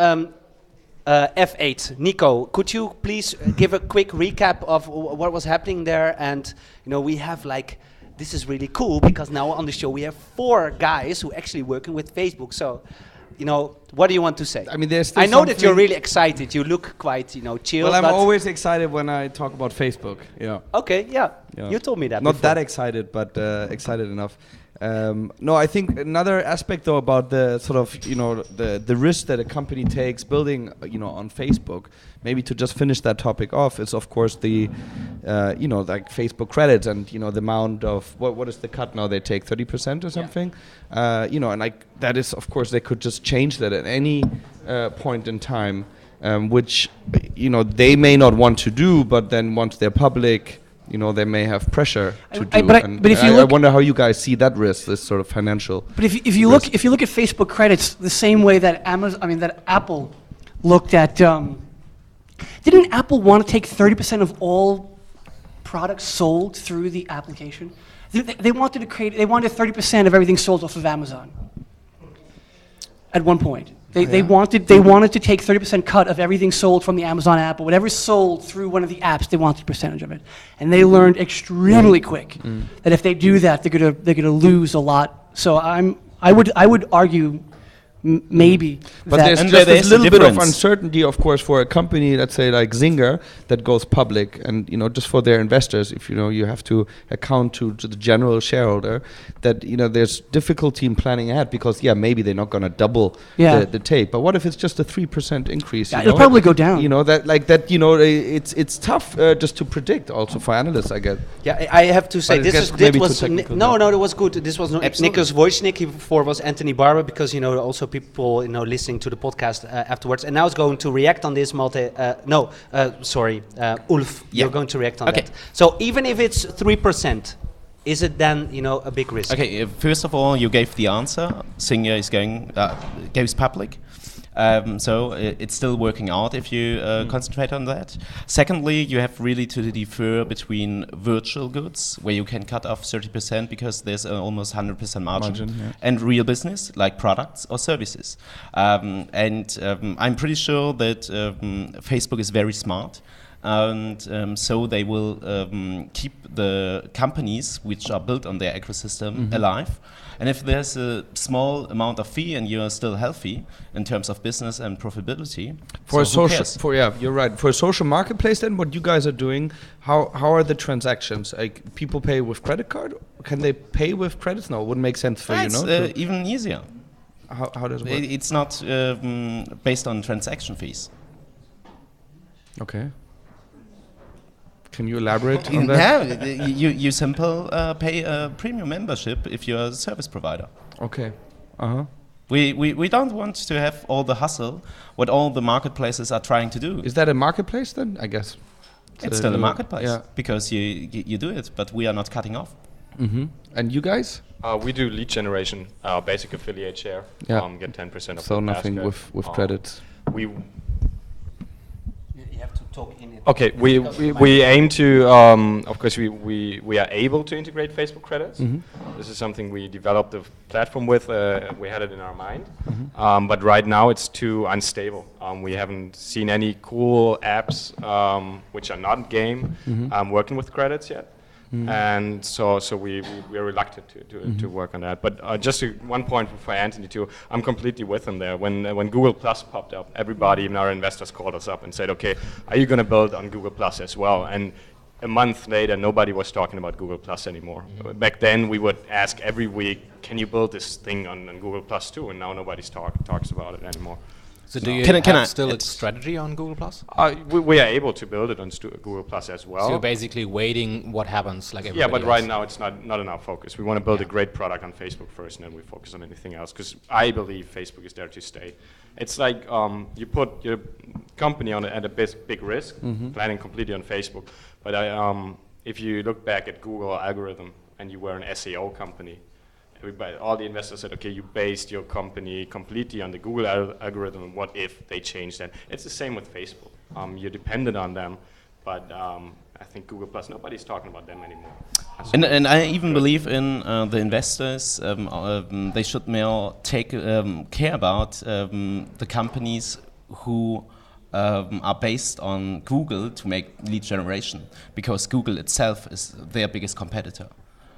F8? Nico, could you please give a quick recap of what was happening there? And we have this is really cool because now on the show we have 4 guys who actually working with Facebook. So, what do you want to say? I mean, there's still I know that you're something- really excited. You look quite, chill. Well, I'm but always excited when I talk about Facebook. Yeah. okay. Yeah, Yeah. you told me that. Not before. that excited, but excited enough. No, I think another aspect though about the sort of the risk that a company takes building on Facebook. Maybe to just finish that topic off is of course the like Facebook credits and the amount of what is the cut now they take 30% or something. And like that is of course they could just change that at any point in time, which they may not want to do, but then once they're public. They may have pressure to do. but if you I look- wonder how you guys see that risk, this sort of financial. But if you look at Facebook credits the same way that that Apple looked at, didn't Apple want to take 30% of all products sold through the application? They wanted 30% of everything sold off of Amazon. At one point, they wanted to take 30% cut of everything sold from the Amazon app, or whatever's sold through one of the apps. They wanted a percentage of it, and they learned extremely quick that if they do that, they're gonna lose a lot. So I would argue maybe. But that there's And just there's this a little bit of difference. uncertainty, of course, for a company, let's say like Zynga, that goes public, and just for their investors, if you have to account to the general shareholder, that there's difficulty in planning ahead because maybe they're not going to double Yeah. the take. But what if it's just a 3% increase? Yeah, it'll probably go down. It's tough just to predict also for analysts, I guess. Yeah, I have to say But it this gets is maybe was too technical no, now. it was good. This was not Absolutely. Nicholas Wojcik. He before was Anthony Barber because also people listening to the podcast afterwards. And now it's going to react on this. Ulf, Yeah. you're going to react on Okay. that. So even if it's 3%, is it then a big risk? Okay, first of all, you gave the answer. Zynga is goes public. So it's still working out if you concentrate on that. Secondly, you have really to defer between virtual goods, where you can cut off 30% because there's almost 100% margin, yeah. and real business like products or services. I'm pretty sure that Facebook is very smart. And so they will keep the companies which are built on their ecosystem alive. And if there's a small amount of fee and you are still healthy in terms of business and profitability, For so a who social, cares? you're right. For a social marketplace, then what you guys are doing? How are the transactions? Like people pay with credit card? Can they pay with credits? No, it wouldn't make sense for It's to- even easier. how does it work? It's not based on transaction fees. Okay. Can you elaborate on that? Yeah, you simple pay a premium membership if you're a service provider. Okay. Uh-huh. We don't want to have all the hustle what all the marketplaces are trying to do. Is that a marketplace then? I guess It's still a marketplace, yeah. because you do it, but we are not cutting off. And you guys? We do lead generation, basic affiliate share. Yeah. Get 10% of So the nothing basket. with credits. We You have to talk in it. Okay, we aim to, of course, we are able to integrate Facebook credits. This is something we developed the platform with. We had it in our mind, but right now it's too unstable. We haven't seen any cool apps which are not game working with credits yet. And so we're reluctant to work on that. But just one point for Anthony too, I'm completely with him there. When Google Plus popped up, everybody, even our investors, called us up and said, okay, are you going to build on Google Plus as well? And a month later, nobody was talking about Google Plus anymore. Back then, we would ask every week, can you build this thing on Google Plus too? And now nobody talks about it anymore. So do you Can I- have still a strategy on Google Plus? We are able to build it on Google Plus as well. So you're basically waiting what happens, like everybody Yeah, but else. right now it's not in our focus. We want to build a great product on Facebook first, and then we focus on anything else. Because I believe Facebook is there to stay. It's like you put your company at a big risk, planning completely on Facebook. But if you look back at Google algorithm and you were an SEO company, all the investors said, okay, you based your company completely on the Google algorithm. What if they change that? It's the same with Facebook. You're dependent on them, but I think Google Plus, nobody's talking about them anymore. And I even believe in the investors. They should more take care about the companies who are based on Google to make lead generation, because Google itself is their biggest competitor.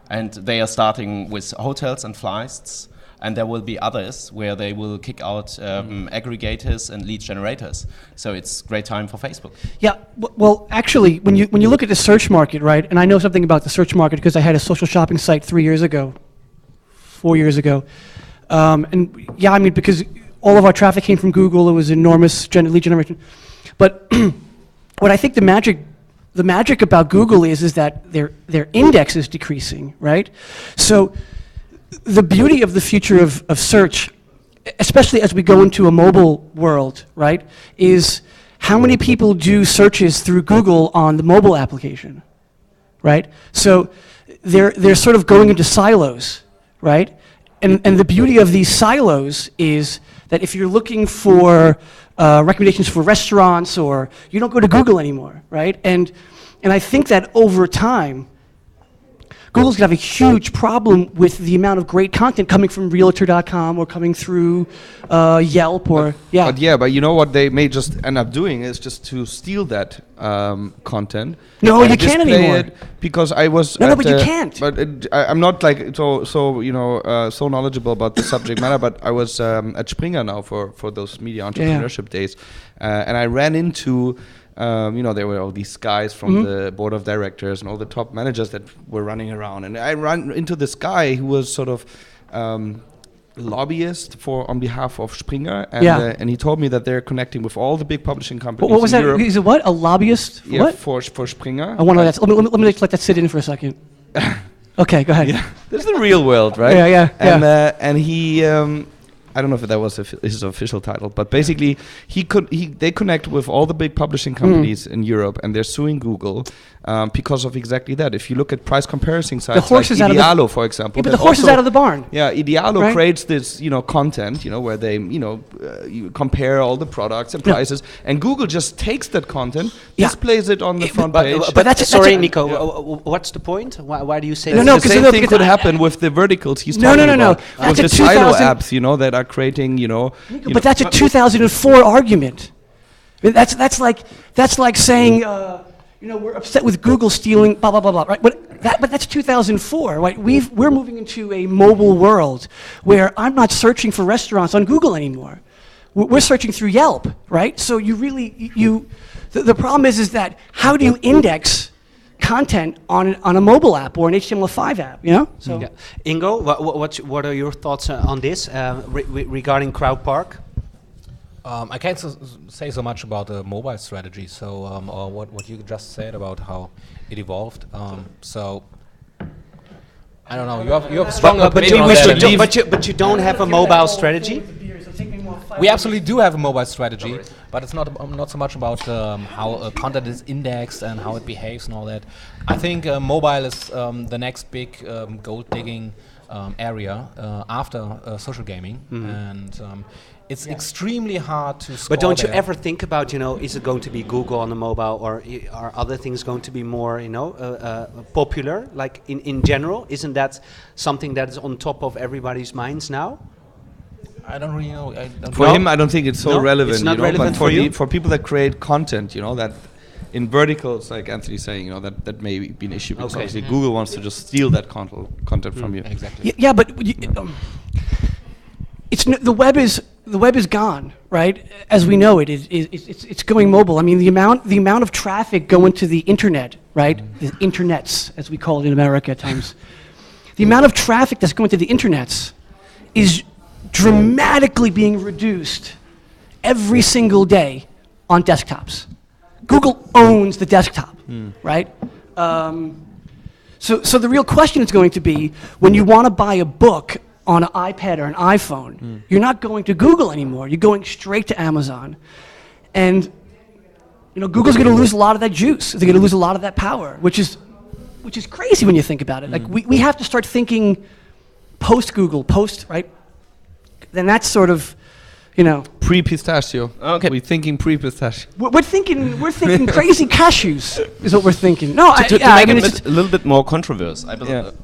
And they are starting with hotels and flights, and there will be others where they will kick out aggregators and lead generators. So it's great time for Facebook. Yeah, well, actually, when you look at the search market, right, and I know something about the search market because I had a social shopping site 4 years ago, and yeah, I mean, because all of our traffic came from Google, it was enormous lead generation. But what I think the magic about Google is that their index is decreasing, right? So the beauty of the future of search, especially as we go into a mobile world, right, is how many people do searches through Google on the mobile application, right? So they're sort of going into silos, right? And the beauty of these silos is that if you're looking for recommendations for restaurants, or you don't go to Google anymore, right? And I think that over time, Google's gonna have a huge problem with the amount of great content coming from Realtor.com or coming through Yelp or But you know what they may just end up doing is just to steal that content. No, and you can't display anymore. it, because I was No, but you can't. But I'm not like so knowledgeable about the subject matter. But I was at Springer now for those media entrepreneurship days, and I ran into. There were all these guys from the board of directors and all the top managers that were running around, and I ran into this guy who was sort of lobbyist on behalf of Springer, and and he told me that they're connecting with all the big publishing companies. What was in that? Europe. Is it what? A lobbyist? Yeah, What? for Springer. I want to know that. Let me let that sit in for a second. Okay, go ahead. Yeah, this is the real world, right? Yeah. And he. I don't know if that was his official title, but basically they connect with all the big publishing companies in Europe, and they're suing Google because of exactly that. If you look at price comparison sites horse like is out of the- Idealo, for example, Yeah, but that the horse is also- out of the barn. Yeah, Idealo Right? creates this content where they you compare all the products and prices, and Google just takes that content, displays it on the front page. But that's- sorry, that's- Nico. What's the point? Why do you say No, that? no, the 'cause same look, thing because could I- happen with the verticals he's No, talking no, no, about. no. With That's the a silo 2000 apps, that are creating, But that's a 2004 argument. I mean, that's like saying, we're upset with Google stealing blah blah blah blah. Right? But that's 2004. Right? We're moving into a mobile world where I'm not searching for restaurants on Google anymore. We're searching through Yelp. Right? So the problem is that how do you index content on a mobile app or an HTML5 app? So. Yeah. Ingo, what are your thoughts on this regarding CrowdPark? I can't say so much about the mobile strategy. So, or what you just said about how it evolved. So, I don't know. You have a strong But opinion you, on but, that. but you don't have a mobile strategy. We absolutely do have a mobile strategy, but it's not so much about how content is indexed and how it behaves and all that. I think mobile is the next big gold digging area after social gaming, and it's extremely hard to score. But don't you there. ever think about, is it going to be Google on the mobile, or are other things going to be more, popular? Like in general, isn't that something that is on top of everybody's minds now? I don't really know. For him, I don't think it's so No? relevant. It's not but relevant for you? for people that create content, that in verticals, like Anthony's saying, that may be an issue because Okay. obviously Google wants to just steal that content from you. Exactly. Yeah, but the web is gone, right? As we know it, it's going mobile. I mean, the amount of traffic going to the internet, right? The internets, as we call it in America at times. The amount of traffic that's going to the internets is dramatically being reduced every single day on desktops. Google owns the desktop, right? So the real question is going to be, when you want to buy a book on an iPad or an iPhone, you're not going to Google anymore. You're going straight to Amazon. And Google's going to lose a lot of that juice. They're going to lose a lot of that power, which is crazy when you think about it. Like we have to start thinking post-Google, right? Then that's sort of, Pre-pistachio. Okay. We're thinking pre-pistachio. we're thinking crazy cashews is what we're thinking. No, To I make mean, it a little bit more controversial,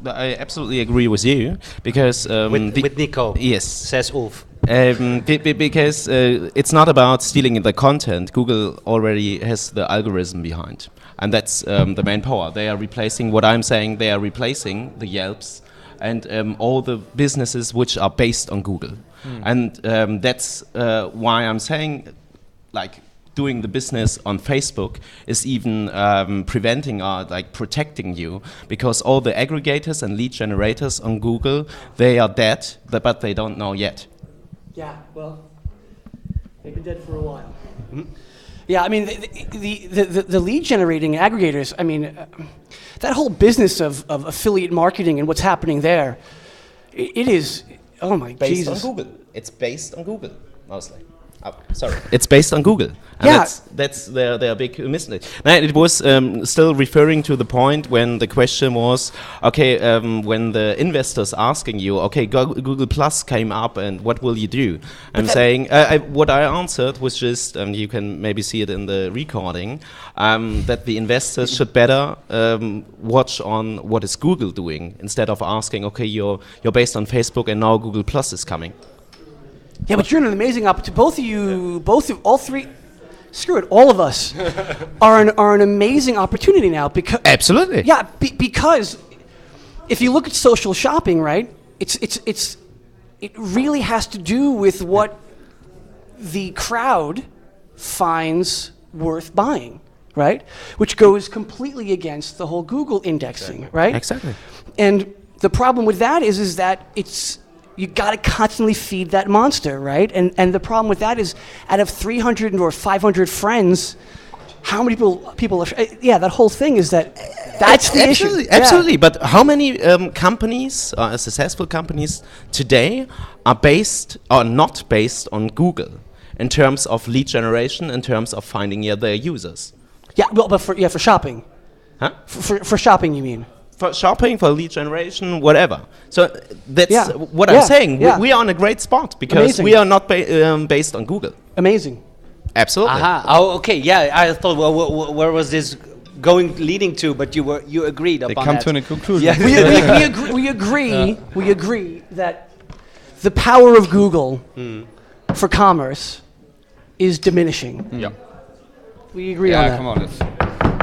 I absolutely agree with you because With Nico, yes, says Ulf. because it's not about stealing the content. Google already has the algorithm behind, and that's the main power. They are replacing what I'm saying. They are replacing the Yelps and all the businesses which are based on Google. And that's why I'm saying, like, doing the business on Facebook is even preventing or like protecting you, because all the aggregators and lead generators on Google, they are dead, but they don't know yet. yeah, well, they've been dead for a while. Yeah, I mean, the lead generating aggregators, I mean, that whole business of affiliate marketing and what's happening there, it is, oh my Based Jesus. on Google. It's based on Google, mostly. Sorry. It's based on Google. And Yeah. that's their big mistake. Now, it was still referring to the point when the question was, okay, when the investors asking you, okay, Google Plus came up and what will you do? I'm saying, what I answered was just, you can maybe see it in the recording, that the investors should better watch on what is Google doing instead of asking, okay, you're based on Facebook and now Google Plus is coming. Yeah, but you're in an amazing opportunity. All three, screw it, all of us are an amazing opportunity now because Absolutely. yeah, because if you look at social shopping, right, it really has to do with what the crowd finds worth buying, right? Which goes completely against the whole Google indexing, right? Exactly. And the problem with that is that you got to constantly feed that monster, right? And the problem with that is, out of 300 or 500 friends, how many people are, that whole thing is that's the issue. Absolutely. But how many companies, successful companies today, are based or not based on Google in terms of lead generation, in terms of finding their users? Yeah, well, but for shopping. Huh? For shopping, you mean? For shopping, for lead generation, whatever. So that's Yeah. what Yeah. I'm saying. Yeah. We are in a great spot because Amazing. we are not based on Google. Amazing. Absolutely. Aha. Oh, okay. Yeah, I thought, well, where was this leading to? But you agreed They upon come that. to a conclusion. Yeah. We agree that the power of Google for commerce is diminishing. Yeah. We agree on Yeah, that. come on.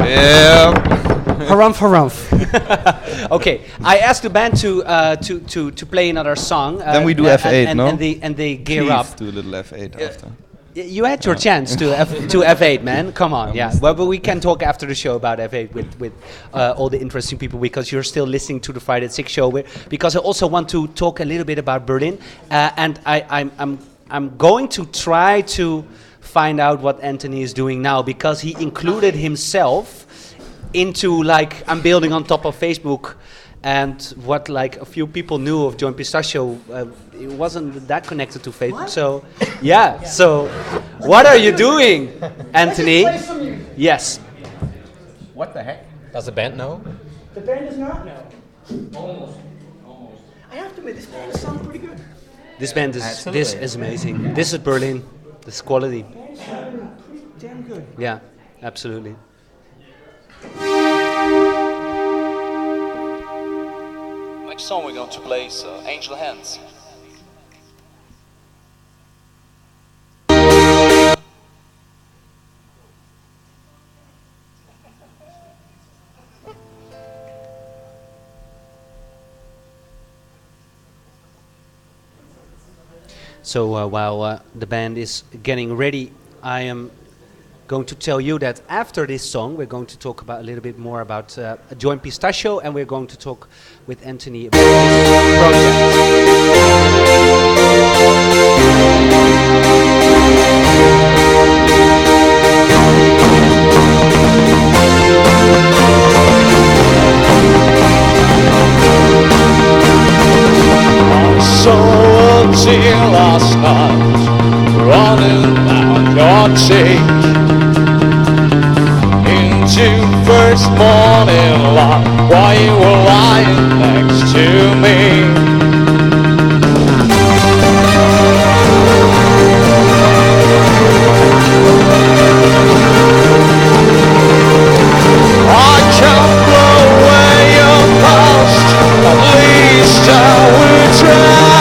Yeah. Harumph, harumph. Okay, I asked the band to play another song. Then we do F8, and, no? and they gear Please up. do a little F8 after. You had your chance to F8, man. Come on, yeah. Well, but we can talk after the show about F8 with all the interesting people, because you're still listening to the Friday at 6 show. Because I also want to talk a little bit about Berlin, and I'm going to try to find out what Anthony is doing now, because he included himself into, like, I'm building on top of Facebook, And what like a few people knew of Join Pistachio, it wasn't that connected to Facebook. So, yeah. So, what are you doing, Anthony? Yes. What the heck? Does the band know? The band does not know. Almost. I have to admit, this band sounds pretty good. This band is this is amazing. This is Berlin. This is quality. The band sounded pretty damn good. Yeah, absolutely. Next song we're going to play is Angel Hands. So while the band is getting ready, I am going to tell you that after this song, we're going to talk about a little bit more about Join Pistachio, and we're going to talk with Anthony about his Till last night, running down your cheek into first morning light while you were lying next to me. I can't blow away your past, at least I will try.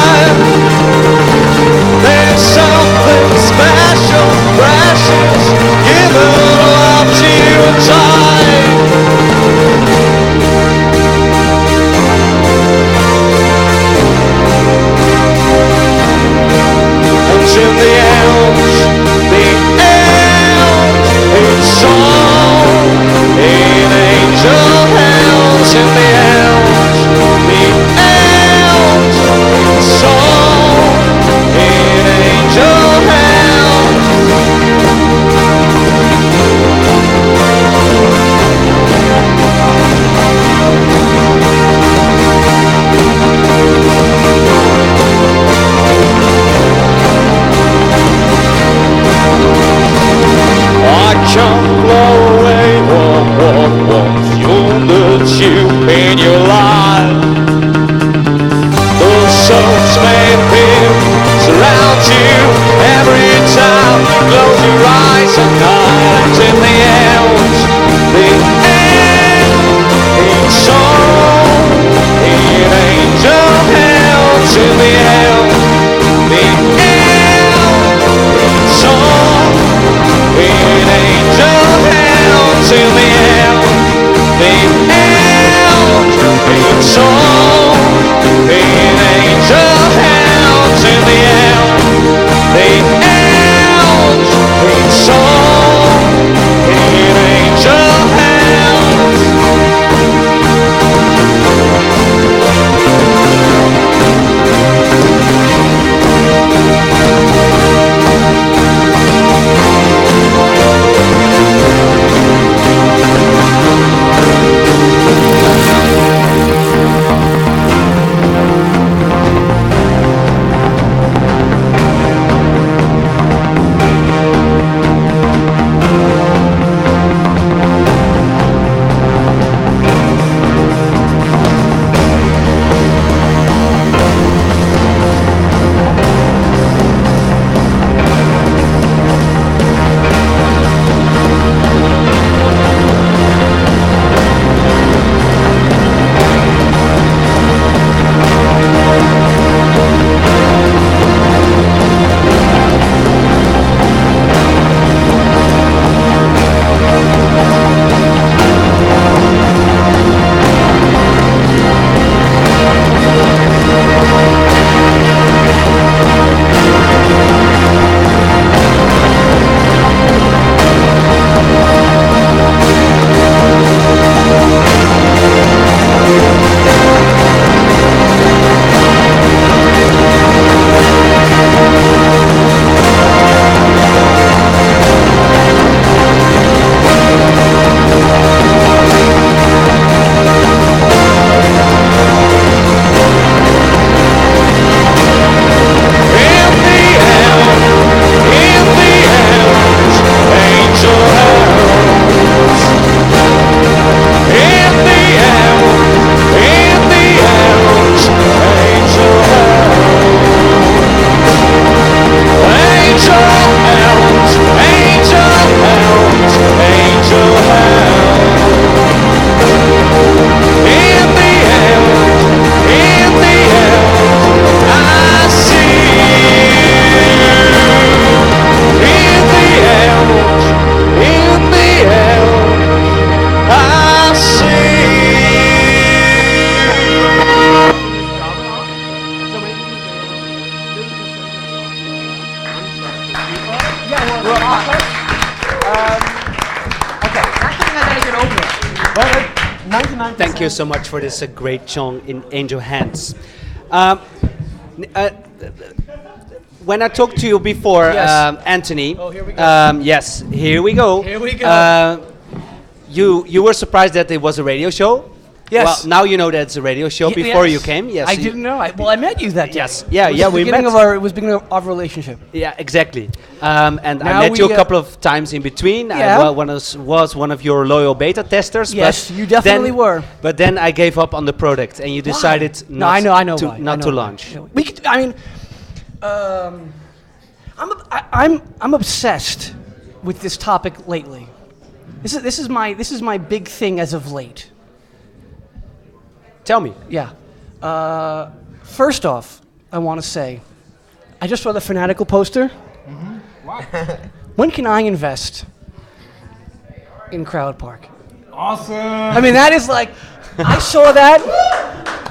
There's something special, precious, given love to you in time. Until the elves, it's song in angel hands. In the elves, it's song in angel hands. I can't blow away what once wounded you in your life. Those souls may appear, surround you every time you close your eyes at night. In the elves, it's song in angel hands. In the elves, it's song in angel hands. In the elves, it's song in angel hands. In the elves, it's song in angel Thank you so much for this great song in Angel Hands. Um, when I talked to you before, Yes. Anthony. Oh, here we go. Yes, here we go. Here we go. You were surprised that it was a radio show. Yes. Well, now you know that it's a radio show. Y- Before you yes. came, yes. I didn't know. I met you that day. Yes. Yeah, It was yeah, the we beginning met. It was the beginning of our relationship. Yeah, exactly. And I Now met you we, a couple of times in between. Yeah. I was one of your loyal beta testers. Yes, but you definitely then- were. But then I gave up on the product, and you decided No, not I know to why. not I know to why. launch. We could, I mean, I'm obsessed with this topic lately. This is my big thing as of late. Tell me. Yeah. First off, I want to say, I just saw the Fanatical poster. When can I invest in Crowd Park? Awesome. I mean, that is like, I saw that.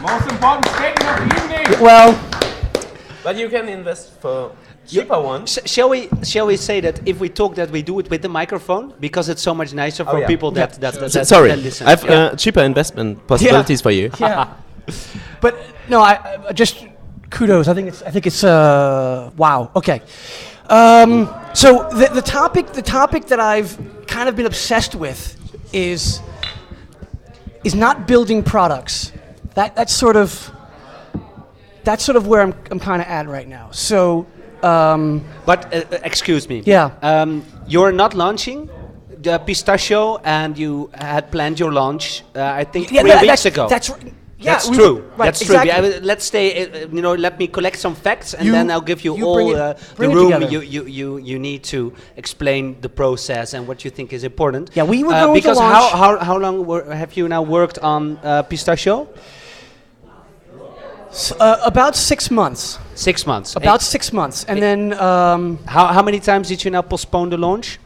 Most important statement of the evening. Well, But you can invest for cheaper ones. Shall we say that if we talk that we do it with the microphone because it's so much nicer for yeah. people that Sorry, that listen. I have cheaper investment possibilities for you. yeah. But no, I just kudos. I think it's wow. Okay. So the topic that I've kind of been obsessed with is not building products. That's sort of where I'm kind of at right now. So. But excuse me. Yeah. You're not launching the Pistachio, and you had planned your launch. I think 3 weeks ago. That's right. Yeah, That's true. Right, That's exactly. true. Let's stay. Let me collect some facts, and then I'll give you you all bring it- the bring it room together. you need to explain the process and what you think is important. Yeah, we were going to because launch- how long have you now worked on Pistachio? About 6 months. 6 months. About 6 months, and then How many times did you now postpone the launch?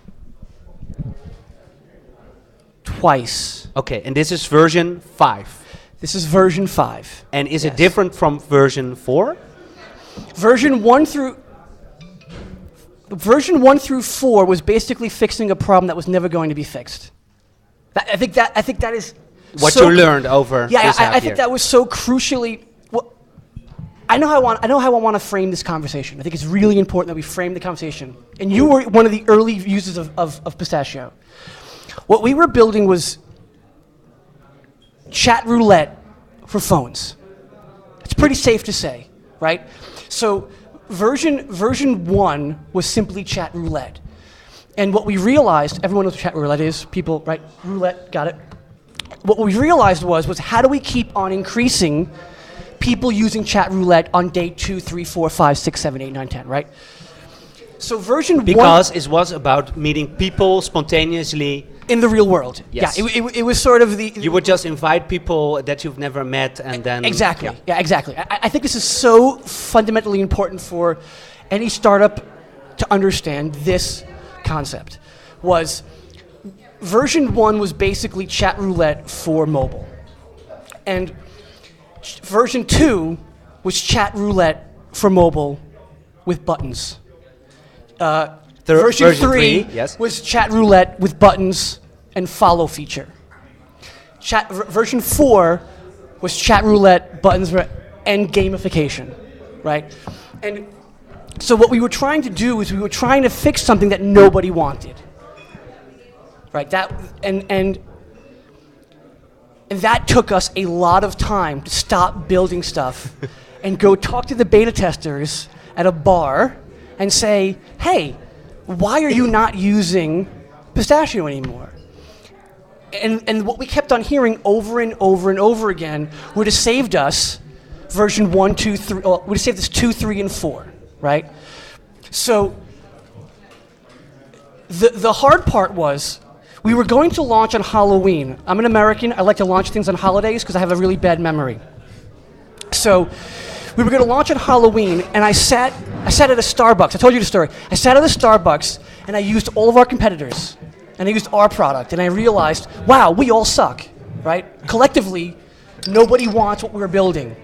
twice. Okay, and this is version 5. This is version 5. And is it Yes. different from version 4? Version 1 through 4 was basically fixing a problem that was never going to be fixed. I think that is What so you learned over Yeah, this half I year. think that was so crucially. Well, I know how I want to frame this conversation. I think it's really important that we frame the conversation. And you were one of the early users of Pistachio. What we were building was chat roulette for phones. It's pretty safe to say, right? So version 1 was simply chat roulette. And what we realized, everyone knows what chat roulette is, people, right? Roulette, got it. What we realized was how do we keep on increasing people using chat roulette on day 2, 3, 4, 5, 6, 7, 8, 9, 10, right? So version 1... Because it was about meeting people spontaneously. In the real world. Yes. Yeah, it was sort of the... You would just invite people that you've never met and then... Exactly. Yeah, exactly. I think this is so fundamentally important for any startup to understand this concept. Was version 1 was basically chat roulette for mobile. And version 2 was chat roulette for mobile with buttons. Version 3 yes. was chat roulette with buttons and follow feature. Version 4 was chat roulette, buttons, and gamification, right? And so what we were trying to do is we were trying to fix something that nobody wanted, right? And that took us a lot of time to stop building stuff and go talk to the beta testers at a bar and say, hey, why are you not using Pistachio anymore? And what we kept on hearing over and over and over again would have saved us version 1, 2, 3, would have saved us 2, 3, and 4, right? So the hard part was we were going to launch on Halloween. I'm an American. I like to launch things on holidays because I have a really bad memory. So we were going to launch on Halloween, and I sat at a Starbucks. I told you the story. I sat at a Starbucks, and I used all of our competitors, and I used our product, and I realized, wow, we all suck, right? Collectively, nobody wants what we're building.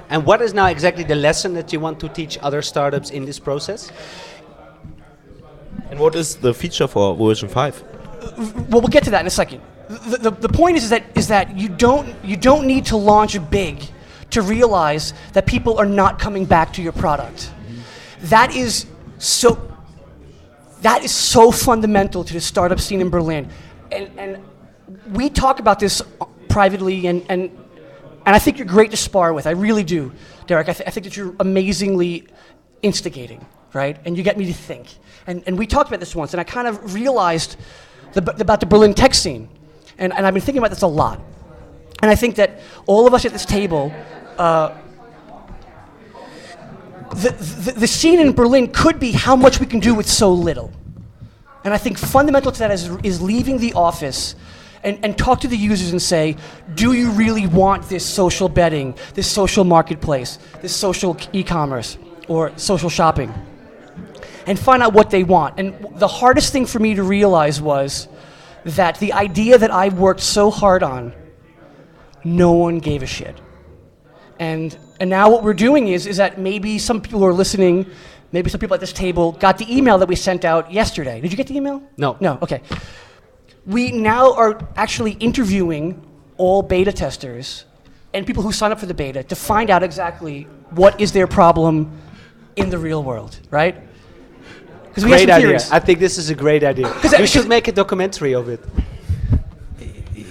And what is now exactly the lesson that you want to teach other startups in this process? And what is the feature for version 5? Well, we'll get to that in a second. the point is that you don't need to launch big to realize that people are not coming back to your product. That is so fundamental to the startup scene in Berlin, and we talk about this privately, and I think you're great to spar with. I really do, Derek. I think that you're amazingly instigating, right? And you get me to think. And we talked about this once, and I kind of realized about the Berlin tech scene, and I've been thinking about this a lot. And I think that all of us at this table, the scene in Berlin could be how much we can do with so little. And I think fundamental to that is leaving the office and talk to the users and say, do you really want this social betting, this social marketplace, this social e-commerce, or social shopping? And find out what they want. And the hardest thing for me to realize was that the idea that I worked so hard on, no one gave a shit. And now what we're doing is that maybe some people who are listening, maybe some people at this table got the email that we sent out yesterday. Did you get the email? No. No, okay. We now are actually interviewing all beta testers and people who sign up for the beta to find out exactly what is their problem in the real world, right? Because we have Great some idea. theories. I think this is a great idea. You should make a documentary of it.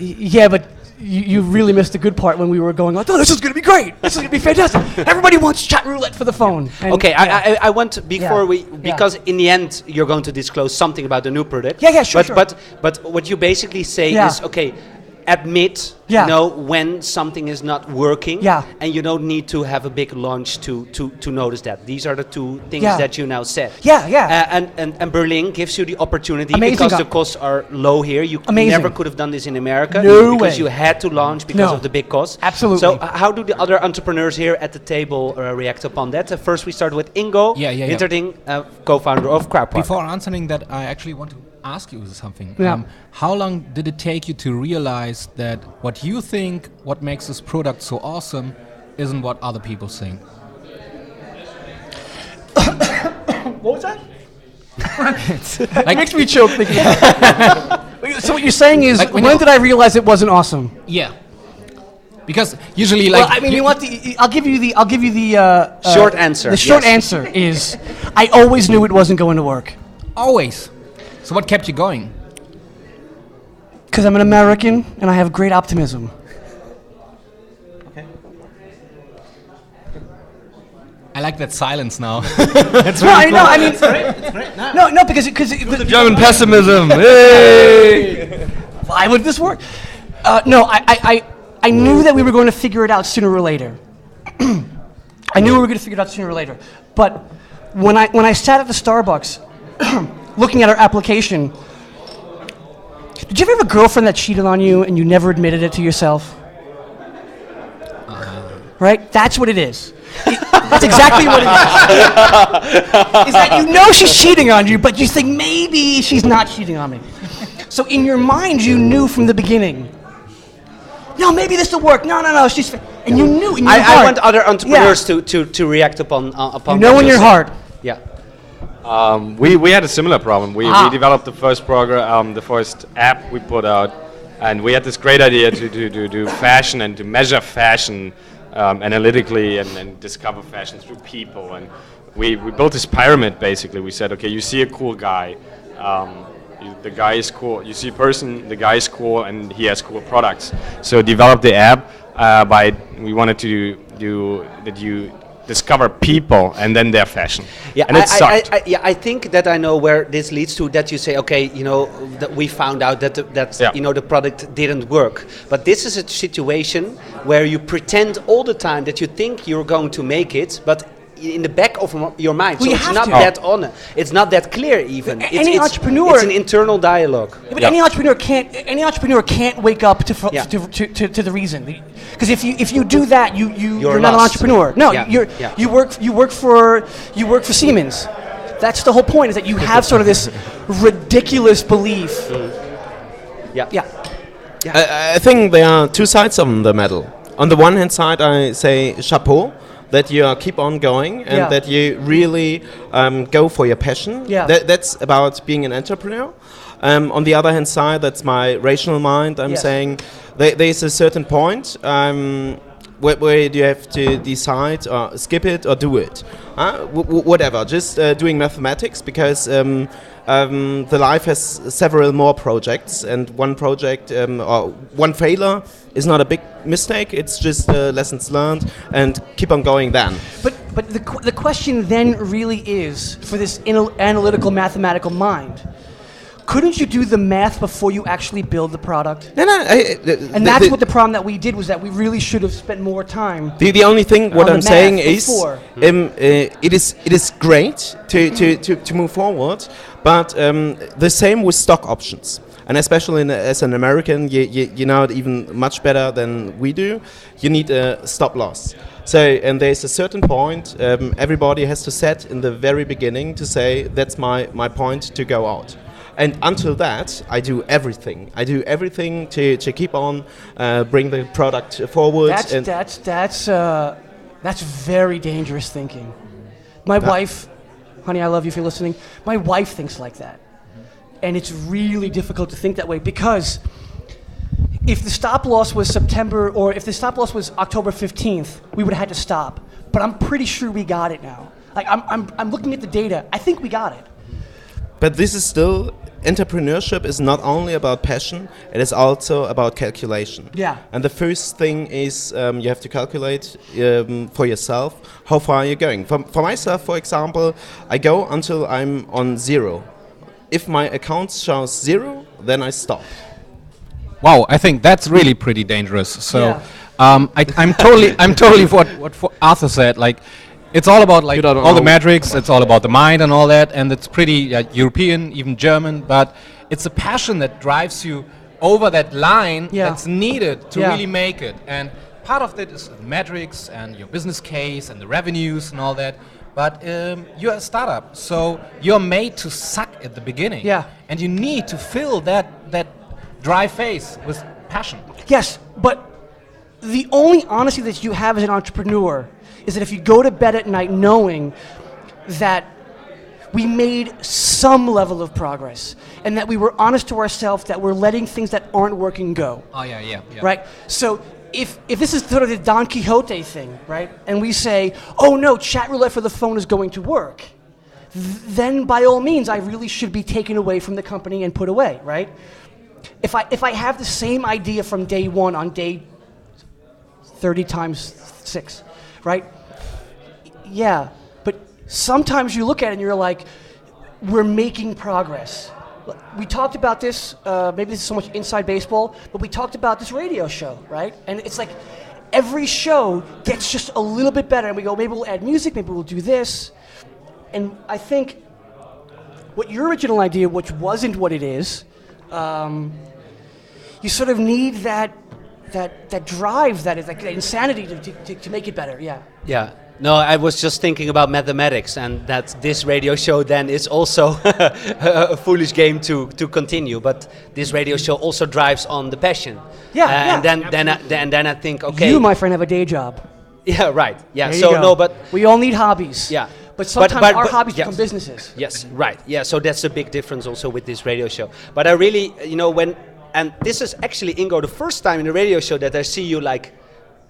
Yeah, but you really missed the good part when we were going, oh, this is going to be great. This is going to be fantastic. Everybody wants chat roulette for the phone. And Okay, yeah. I want, before because in the end you're going to disclose something about the new product. Yeah, sure, But what you basically say is, okay, admit, when something is not working, and you don't need to have a big launch to notice that. These are the two things that you now said. And Berlin gives you the opportunity because the costs are low here. You never could have done this in America because you had to launch because of the big costs. Absolutely. So how do the other entrepreneurs here at the table react upon that? First we start with Ingo, Interding, co-founder of Crowdpark. Before answering that, I actually want to ask you something. Yeah. How long did it take you to realize that what you think, what makes this product so awesome, isn't what other people think? What was that? It makes me choke thinking about it. So what you're saying is, Like when did I realize it wasn't awesome? Yeah. Because usually, Well, I mean, you want the? I'll give you the short answer. The short answer is, I always knew it wasn't going to work. Always. So what kept you going? Because I'm an American and I have great optimism. I like that silence now. It's really cool. I mean, it's great. No, because The German pessimism. Hey! Why would this work? No, I knew that we were going to figure it out sooner or later. I knew we were going to figure it out sooner or later. But when I sat at the Starbucks, looking at our application, did you ever have a girlfriend that cheated on you and you never admitted it to yourself? Right? That's what it is. That's exactly what it is. Is that you know she's cheating on you, but you think maybe she's not cheating on me. So in your mind, you knew from the beginning. No, maybe this will work. No, she's. And you knew in your heart. I want other entrepreneurs to react upon. You know in your heart. Yeah. We had a similar problem. We developed the first program, the first app we put out, and we had this great idea to do fashion and to measure fashion analytically and discover fashion through people. And we built this pyramid basically. We said, okay, you see a cool guy, the guy is cool. You see a person, the guy is cool, and he has cool products. So develop the app we wanted to do that you discover people and then their fashion. Yeah, and it sucked. I think that I know where this leads to. That you say, okay, that we found out that the product didn't work. But this is a situation where you pretend all the time that you think you're going to make it, but in the back of your mind, so it's not that honest. It's not that clear even. Any entrepreneur, it's an internal dialogue. Yeah, but any entrepreneur can't wake up to the reason. Because if you do that, you're not an entrepreneur. No, you work for Siemens. That's the whole point. Is that you have sort of this ridiculous belief. I think there are two sides of the medal. On the one hand side, I say chapeau, that you keep on going and that you really go for your passion. Yeah. That's about being an entrepreneur. On the other hand side, that's my rational mind. I'm Yes. saying there's a certain point where you have to decide or skip it or do it. Whatever, just doing mathematics, because the life has several more projects, and one project or one failure is not a big mistake. It's just lessons learned, and keep on going then. But the question then really is, for this analytical mathematical mind, couldn't you do the math before you actually build the product? No. And that's what the problem that we did, was that we really should have spent more time. The only thing what on I'm the saying math is, before. it is great to move forward, but the same with stock options. And especially as an American, you know it even much better than we do. You need a stop loss. So, and there's a certain point everybody has to set in the very beginning to say, that's my point to go out. And until that, I do everything. I do everything to keep on, bring the product forward. That's very dangerous thinking. My wife, honey, I love you if you're listening. My wife thinks like that. And it's really difficult to think that way, because if the stop loss was September, or if the stop loss was October 15th, we would have had to stop. But I'm pretty sure we got it now. Like, I'm looking at the data. I think we got it. But this is still, entrepreneurship is not only about passion, it is also about calculation. Yeah. And the first thing is you have to calculate for yourself how far you're going. For myself, for example, I go until I'm on 0. If my account shows 0, then I stop. Wow, I think that's really pretty dangerous. So, Yeah. I'm totally what Arthur said. Like, it's all about like all the metrics. It's all about the mind and all that, and it's pretty European, even German. But it's a passion that drives you over that line that's needed to really make it. And part of that is the metrics and your business case and the revenues and all that. But you're a startup, so you're made to suck at the beginning. Yeah. And you need to fill that dry face with passion. Yes, but the only honesty that you have as an entrepreneur is that if you go to bed at night knowing that we made some level of progress, and that we were honest to ourselves that we're letting things that aren't working go. Oh, yeah. Right? So if this is sort of the Don Quixote thing, right, and we say, oh no, chat roulette for the phone is going to work, then by all means I really should be taken away from the company and put away, right? If I have the same idea from day one on day 30 times 6, right? Yeah, but sometimes you look at it and you're like, we're making progress. We talked about this, maybe this is so much inside baseball, but we talked about this radio show, right? And it's like every show gets just a little bit better, and we go, maybe we'll add music, maybe we'll do this. And I think what your original idea, which wasn't what it is, you sort of need that drive, that is like that insanity to make it better. Yeah. Yeah. No, I was just thinking about mathematics, and that this radio show then is also a foolish game to continue. But this radio show also drives on the passion. Yeah. And then I think, okay. You, my friend, have a day job. Yeah. Right. Yeah. There you So go. no, but we all need hobbies. yeah. But sometimes but our hobbies yes. become businesses. Yes, right. Yeah, so that's a big difference also with this radio show. But I really, and this is actually, Ingo, the first time in the radio show that I see you like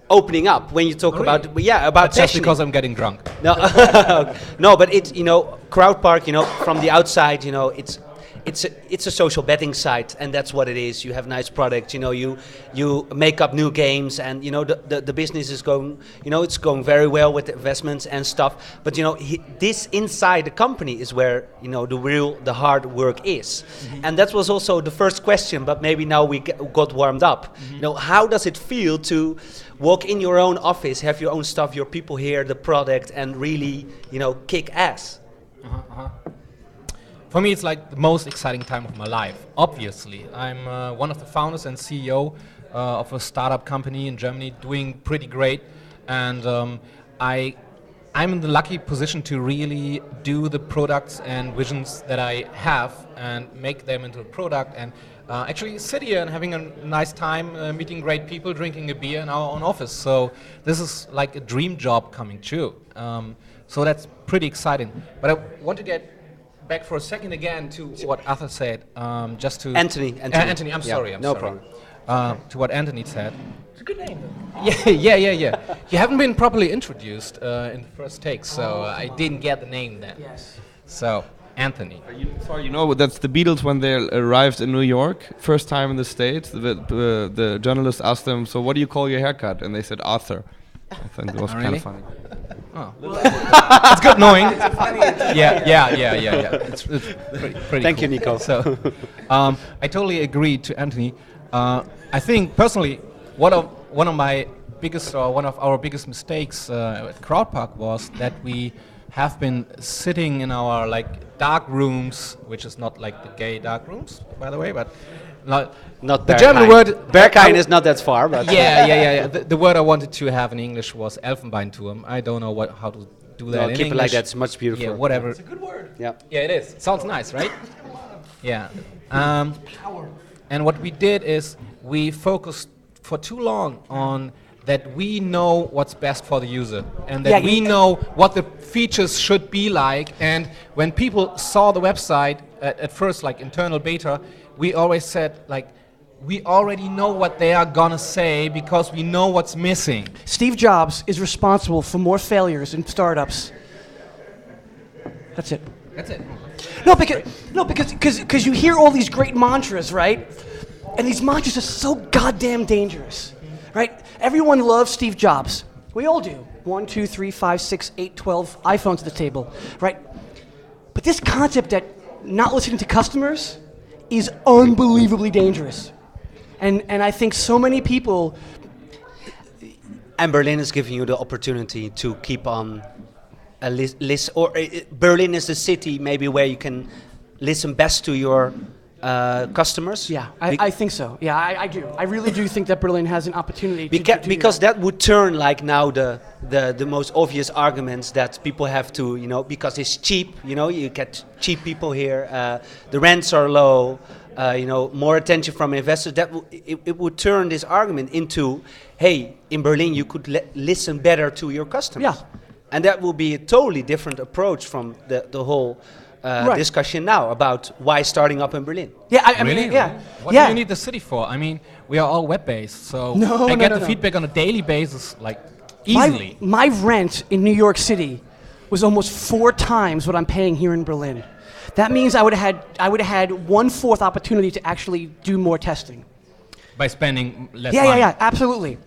opening up when you talk about That's just passion. because I'm getting drunk. No, no, but it's Crowd Park. From the outside, it's a social betting site, and that's what it is. You have nice products. You make up new games, and the business is going. It's going very well with the investments and stuff. But this inside the company is where the hard work is, and that was also the first question. But maybe now we got warmed up. How does it feel to walk in your own office, have your own stuff, your people here, the product, and really, kick ass? For me, it's like the most exciting time of my life. Obviously, I'm one of the founders and CEO of a startup company in Germany, doing pretty great, and I'm in the lucky position to really do the products and visions that I have and make them into a product, and actually sit here and having a nice time, meeting great people, drinking a beer in our own office. So this is like a dream job coming true. So that's pretty exciting. But I want to get back for a second again to what Arthur said. Just to Anthony. Anthony. I'm Yeah, sorry. I'm no sorry. problem. To what Anthony said. It's a good name. Yeah. You haven't been properly introduced in the first take, so I didn't get the name then. Yes. So, Anthony. Sorry, you know, that's the Beatles when they arrived in New York, first time in the States. The journalist asked them, so what do you call your haircut? And they said Arthur. I think that was kind Really? of funny. Oh. It's good knowing. Yeah. It's pretty Thank cool. you, Nico. So, I totally agree to Anthony. I think personally, one of our biggest mistakes at Crowdpark was that we have been sitting in our dark rooms, which is not like the gay dark rooms, by the way, but Not the Berghain. German word. Berghain is not that far, but Yeah. The word I wanted to have in English was Elfenbeinturm. I don't know how to do that No, in keep it English. like that. It's much beautiful. Yeah, whatever. It's a good word. Yeah. Yeah, it is. Sounds nice, right? Yeah. And what we did is we focused for too long on that we know what's best for the user and that we know what the features should be like. And when people saw the website at first, like internal beta, we always said, we already know what they are gonna say because we know what's missing. Steve Jobs is responsible for more failures in startups. That's it. That's it. Because you hear all these great mantras, right? And these mantras are so goddamn dangerous, right? Everyone loves Steve Jobs. We all do. 1, 2, 3, 5, 6, 8, 12 iPhones at the table, right? But this concept that not listening to customers is unbelievably dangerous. And I think so many people... And Berlin is giving you the opportunity to keep on a list, or Berlin is the city maybe where you can listen best to your customers. Yeah, I think so. Yeah, I do. I really do think that Berlin has an opportunity to because that would turn now the most obvious arguments that people have to, because it's cheap, you get cheap people here, the rents are low, more attention from investors. It would turn this argument into, hey, in Berlin you could listen better to your customers. Yeah. And that will be a totally different approach from the whole discussion now about why starting up in Berlin. Yeah, I mean, yeah. What do you need the city for? I mean, we are all web-based, so I get the feedback on a daily basis, easily. My rent in New York City was almost 4 times what I'm paying here in Berlin. That means I would have had 1/4 opportunity to actually do more testing. By spending less money. Yeah, absolutely.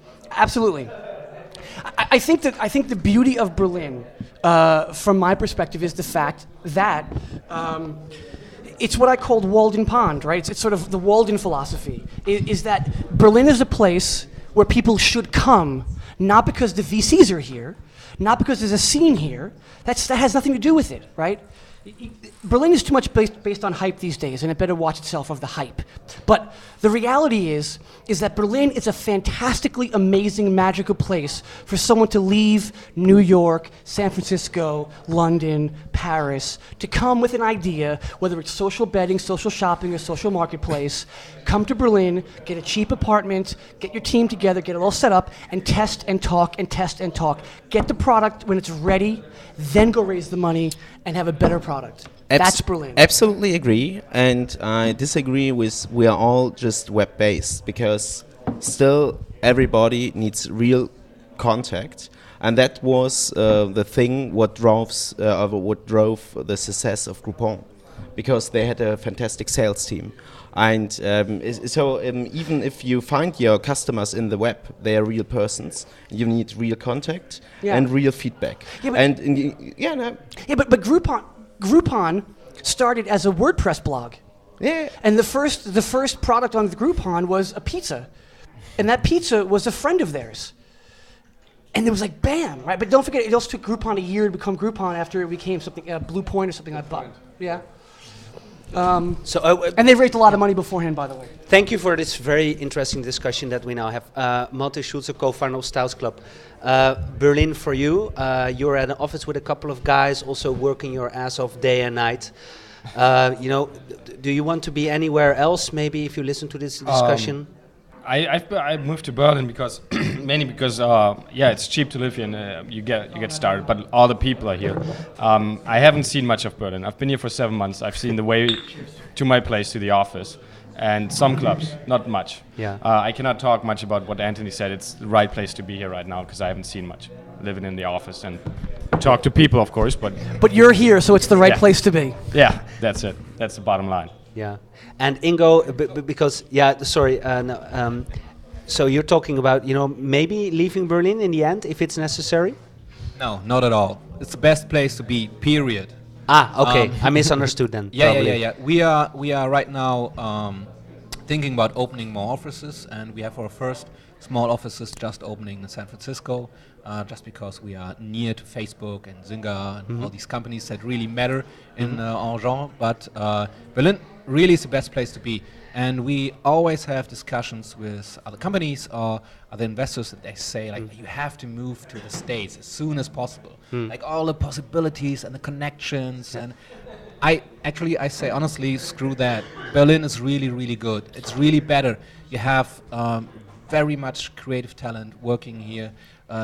I think the beauty of Berlin, from my perspective, is the fact that it's what I called Walden Pond, right? It's sort of the Walden philosophy, is that Berlin is a place where people should come, not because the VCs are here, not because there's a scene here. That has nothing to do with it, right? Berlin is too much based on hype these days, and it better watch itself of the hype. But the reality is that Berlin is a fantastically amazing, magical place for someone to leave New York, San Francisco, London, Paris, to come with an idea, whether it's social betting, social shopping, or social marketplace, come to Berlin, get a cheap apartment, get your team together, get it all set up, and test and talk and test and talk. Get the product when it's ready, then go raise the money and have a better product. That's Berlin. Absolutely agree, and I disagree with we are all just web-based, because still everybody needs real contact, and that was the thing what drove the success of Groupon, because they had a fantastic sales team. And even if you find your customers in the web, they are real persons. You need real contact and real feedback. Yeah, but Groupon started as a WordPress blog. Yeah. And the first product on the Groupon was a pizza. And that pizza was a friend of theirs. And it was like, bam, right? But don't forget, it also took Groupon a year to become Groupon after it became something, Blue Point or something like that. Yeah. And they raised a lot of money beforehand, by the way. Thank you for this very interesting discussion that we now have. Malte Schulze, co-founder of Styles Club. Berlin for you. You're at an office with a couple of guys also working your ass off day and night. Do you want to be anywhere else, maybe, if you listen to this discussion? I moved to Berlin because mainly because it's cheap to live here and you get started, but all the people are here. I haven't seen much of Berlin. I've been here for 7 months. I've seen the way to my place, to the office, and some clubs, not much. Yeah. I cannot talk much about what Anthony said. It's the right place to be here right now because I haven't seen much. Living in the office and talk to people, of course, but you're here, so it's the right place to be. Yeah, that's it. That's the bottom line. Yeah, and Ingo, because so you're talking about maybe leaving Berlin in the end if it's necessary. No, not at all. It's the best place to be. Period. Okay. I misunderstood then. Yeah. We are right now thinking about opening more offices, and we have our first small offices just opening in San Francisco, just because we are near to Facebook and Zynga and all these companies that really matter in our genre. But Berlin really is the best place to be. And we always have discussions with other companies or other investors that they say, like, you have to move to the States as soon as possible. Like all the possibilities and the connections. And I say honestly, screw that. Berlin is really, really good. It's really better. You have very much creative talent working here,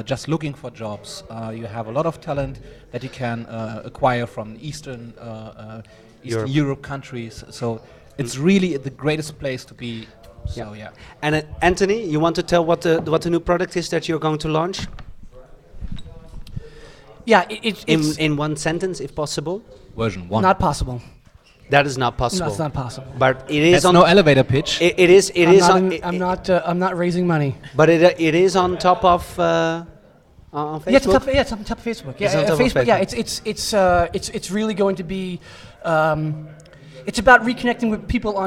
just looking for jobs. You have a lot of talent that you can acquire from Eastern Europe countries. So it's really the greatest place to be. So yeah. And Anthony, you want to tell what the new product is that you're going to launch? Yeah, it's in one sentence, if possible. Version 1. Not possible. That is not possible. That's not possible. But it is on no elevator pitch. It is. I'm not raising money. But it is on top of. On Facebook? Yeah, it's on top of Facebook. It's on top of Facebook. Yeah, it's really going to be. It's about reconnecting with people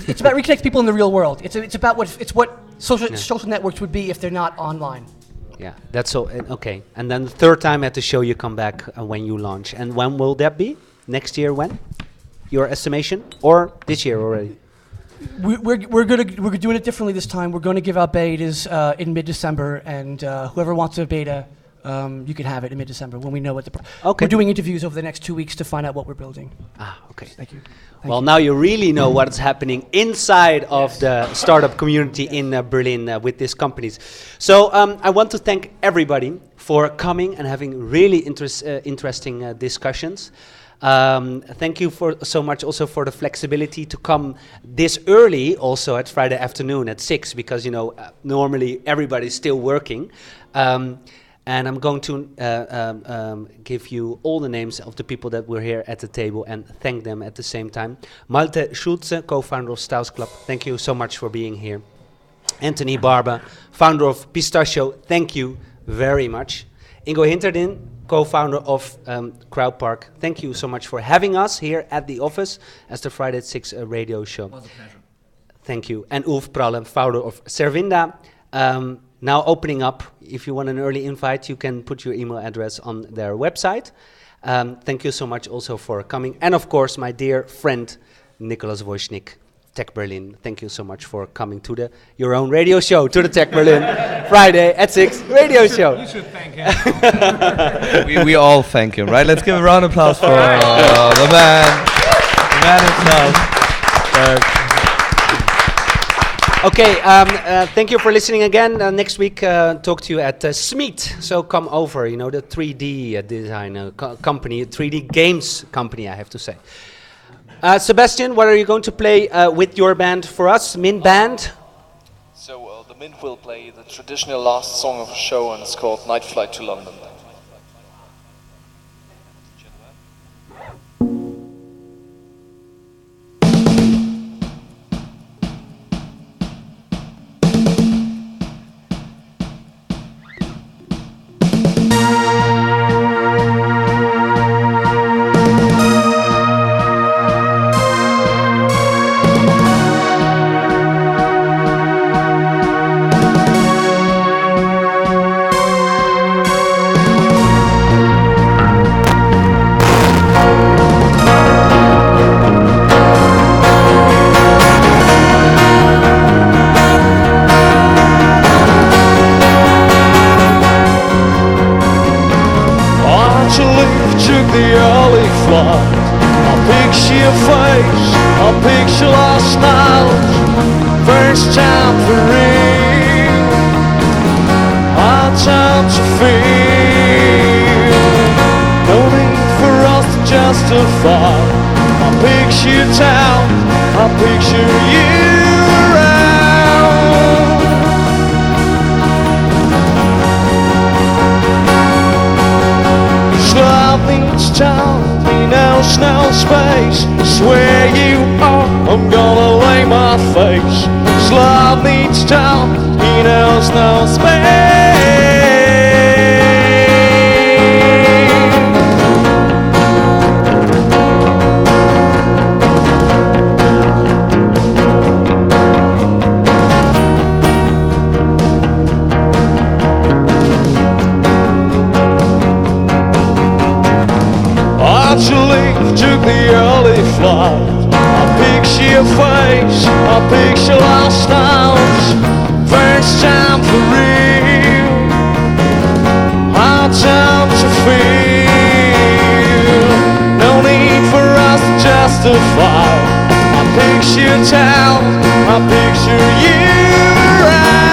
It's about reconnecting people in the real world. It's about what social networks would be if they're not online. Yeah, that's so okay. And then the third time at the show you come back when you launch. And when will that be? Next year when? Your estimation, or this year already? We're doing it differently this time. We're going to give out betas in mid-December, and whoever wants a beta, you can have it in mid-December when we know what the. Okay. We're doing interviews over the next 2 weeks to find out what we're building. Okay. Thank you. Well, now you really know what's happening inside of the startup community in Berlin with these companies. So I want to thank everybody for coming and having really interesting discussions. Thank you so much also for the flexibility to come this early also at Friday afternoon at 6 because normally everybody's still working. And I'm going to give you all the names of the people that were here at the table and thank them at the same time. Malte Schulze, co-founder of Styles Club, thank you so much for being here. Anthony Barba, founder of Pistachio, thank you very much. Ingo Hinterdin, co-founder of Crowdpark, thank you so much for having us here at the office as the Friday at 6 radio show. It was a pleasure. Thank you. And Ulf Pralle, founder of Servinda. Now opening up, if you want an early invite, you can put your email address on their website. Thank you so much also for coming. And of course, my dear friend, Nicholas Wojcik, Tech Berlin. Thank you so much for coming to your own radio show, to the Tech Berlin Friday at 6 radio show. You should thank him. we all thank him, right? Let's give a round of applause for the man himself. Okay, thank you for listening again. Next week, talk to you at Smeet. So come over, the 3D design company, 3D games company, I have to say. Sebastian, what are you going to play with your band for us, Mint Band? So the Mint will play the traditional last song of the show, and it's called Night Flight to London. I'll picture your face, I'll picture last night. First time for real, hard time to feel. No need for us to justify. I picture town, I picture you around. Love needs time, he knows no space. It's where you are, I'm gonna lay my face. Love needs time, he knows no space. Actually, took the early flight. I picture your face, I picture lost hours. First time for real, hard time to feel. No need for us to justify. I picture town, I picture you around.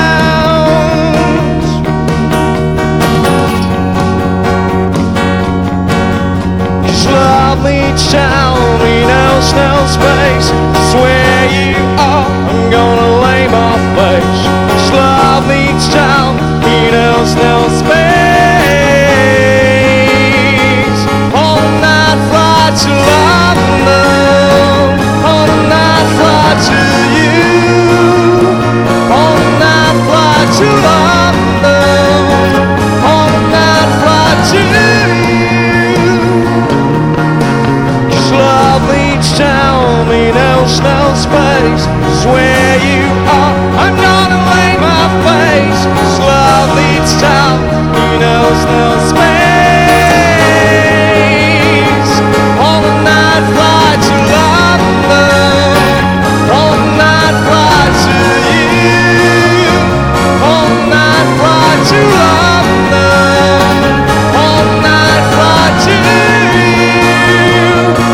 Love needs town, he knows no space. It's where you are, I'm gonna lay my face. Love needs town, he knows no space. On the night flight to London, on the night flight to you. On the night flight to London, on the night flight to you. Love needs town, he knows no space. It's where you are, I'm gonna lay my face. Love needs town, he knows no space. On the night flight to London, on the night flight to you. On the night flight to London, on the night flight to you.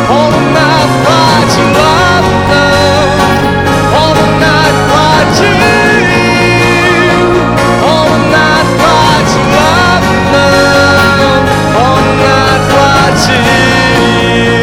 On the night flight to London, on the night flight to you. On the night flight to London, on the night flight to you.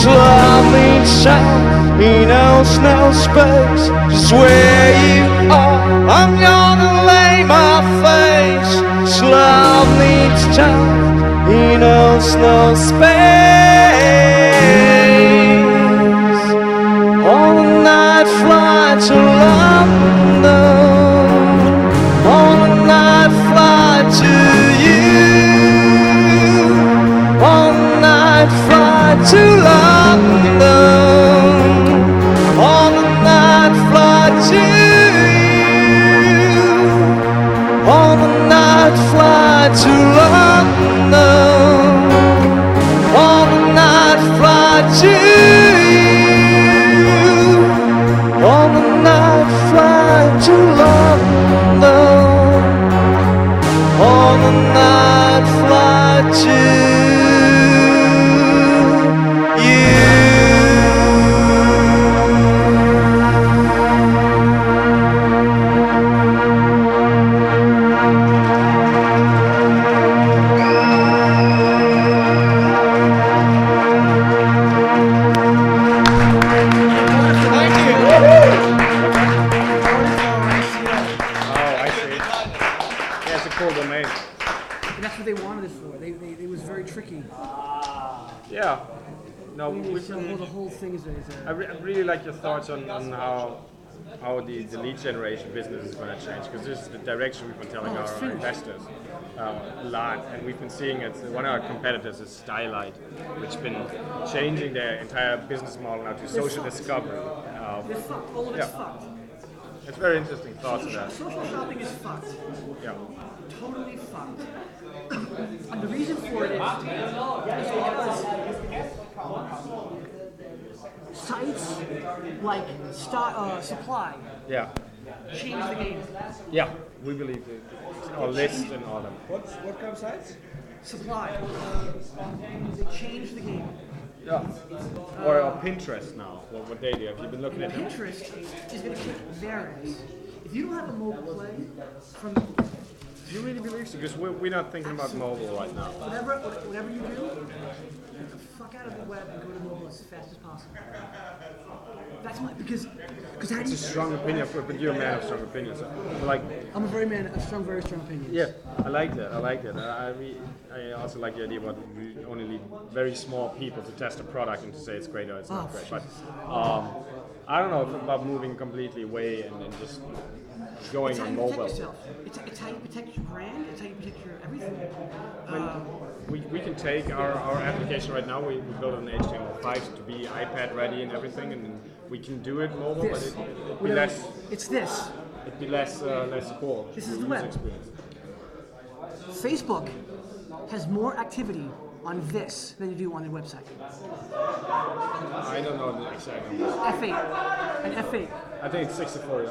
Love needs sound, he knows no space. Just where you are, I'm gonna lay my face. Love needs time, he knows no space. On the night flight to London, on the night flight to you. On the night flight to London, on the night flight to you. On the night flight to London, on the night flight to you. On the night flight to London, on the night flight to you. That's what they wanted it for. It was very tricky. Yeah. No, The whole thing is I really like your thoughts on how how the lead generation business is going to change, because this is the direction we've been telling our investors a lot, and we've been seeing it. One of our competitors is Stylight, which has been changing their entire business model now to social discovery. They're fucked. All of it's fucked. It's very interesting thoughts of that. Social shopping is fucked. Yeah. Totally fucked. And the reason for it is because sites like Supply change the game. Yeah, we believe it. Our list and all that. What kind of sites? Supply. They change the game. Yeah. Or Pinterest now. What they do? Have you been looking at them? Pinterest is going to kick their ass. If you don't have a mobile play from Do you really believe so? Because we're not thinking about mobile right now. whatever you do, get the fuck out of the web and go to mobile as fast as possible. That's my because how do It's you? a strong opinion, but you're a man of strong opinions. So, like, I'm a very strong opinions. yeah, I like that. I also like the idea about we only need very small people to test a product and to say it's great or it's not great. But I don't know about moving completely away and just going It's how on you mobile. protect yourself. It's how you protect your brand. It's how you protect your everything. We can take our application right now. We built an HTML5 to be iPad ready and everything, and we can do it mobile, This. but it'd be less. It's this. It'd be less cool. This is the user web. experience. Facebook has more activity on this than you do on their website. I don't know the exact numbers. F8 and F8. I think it's 64.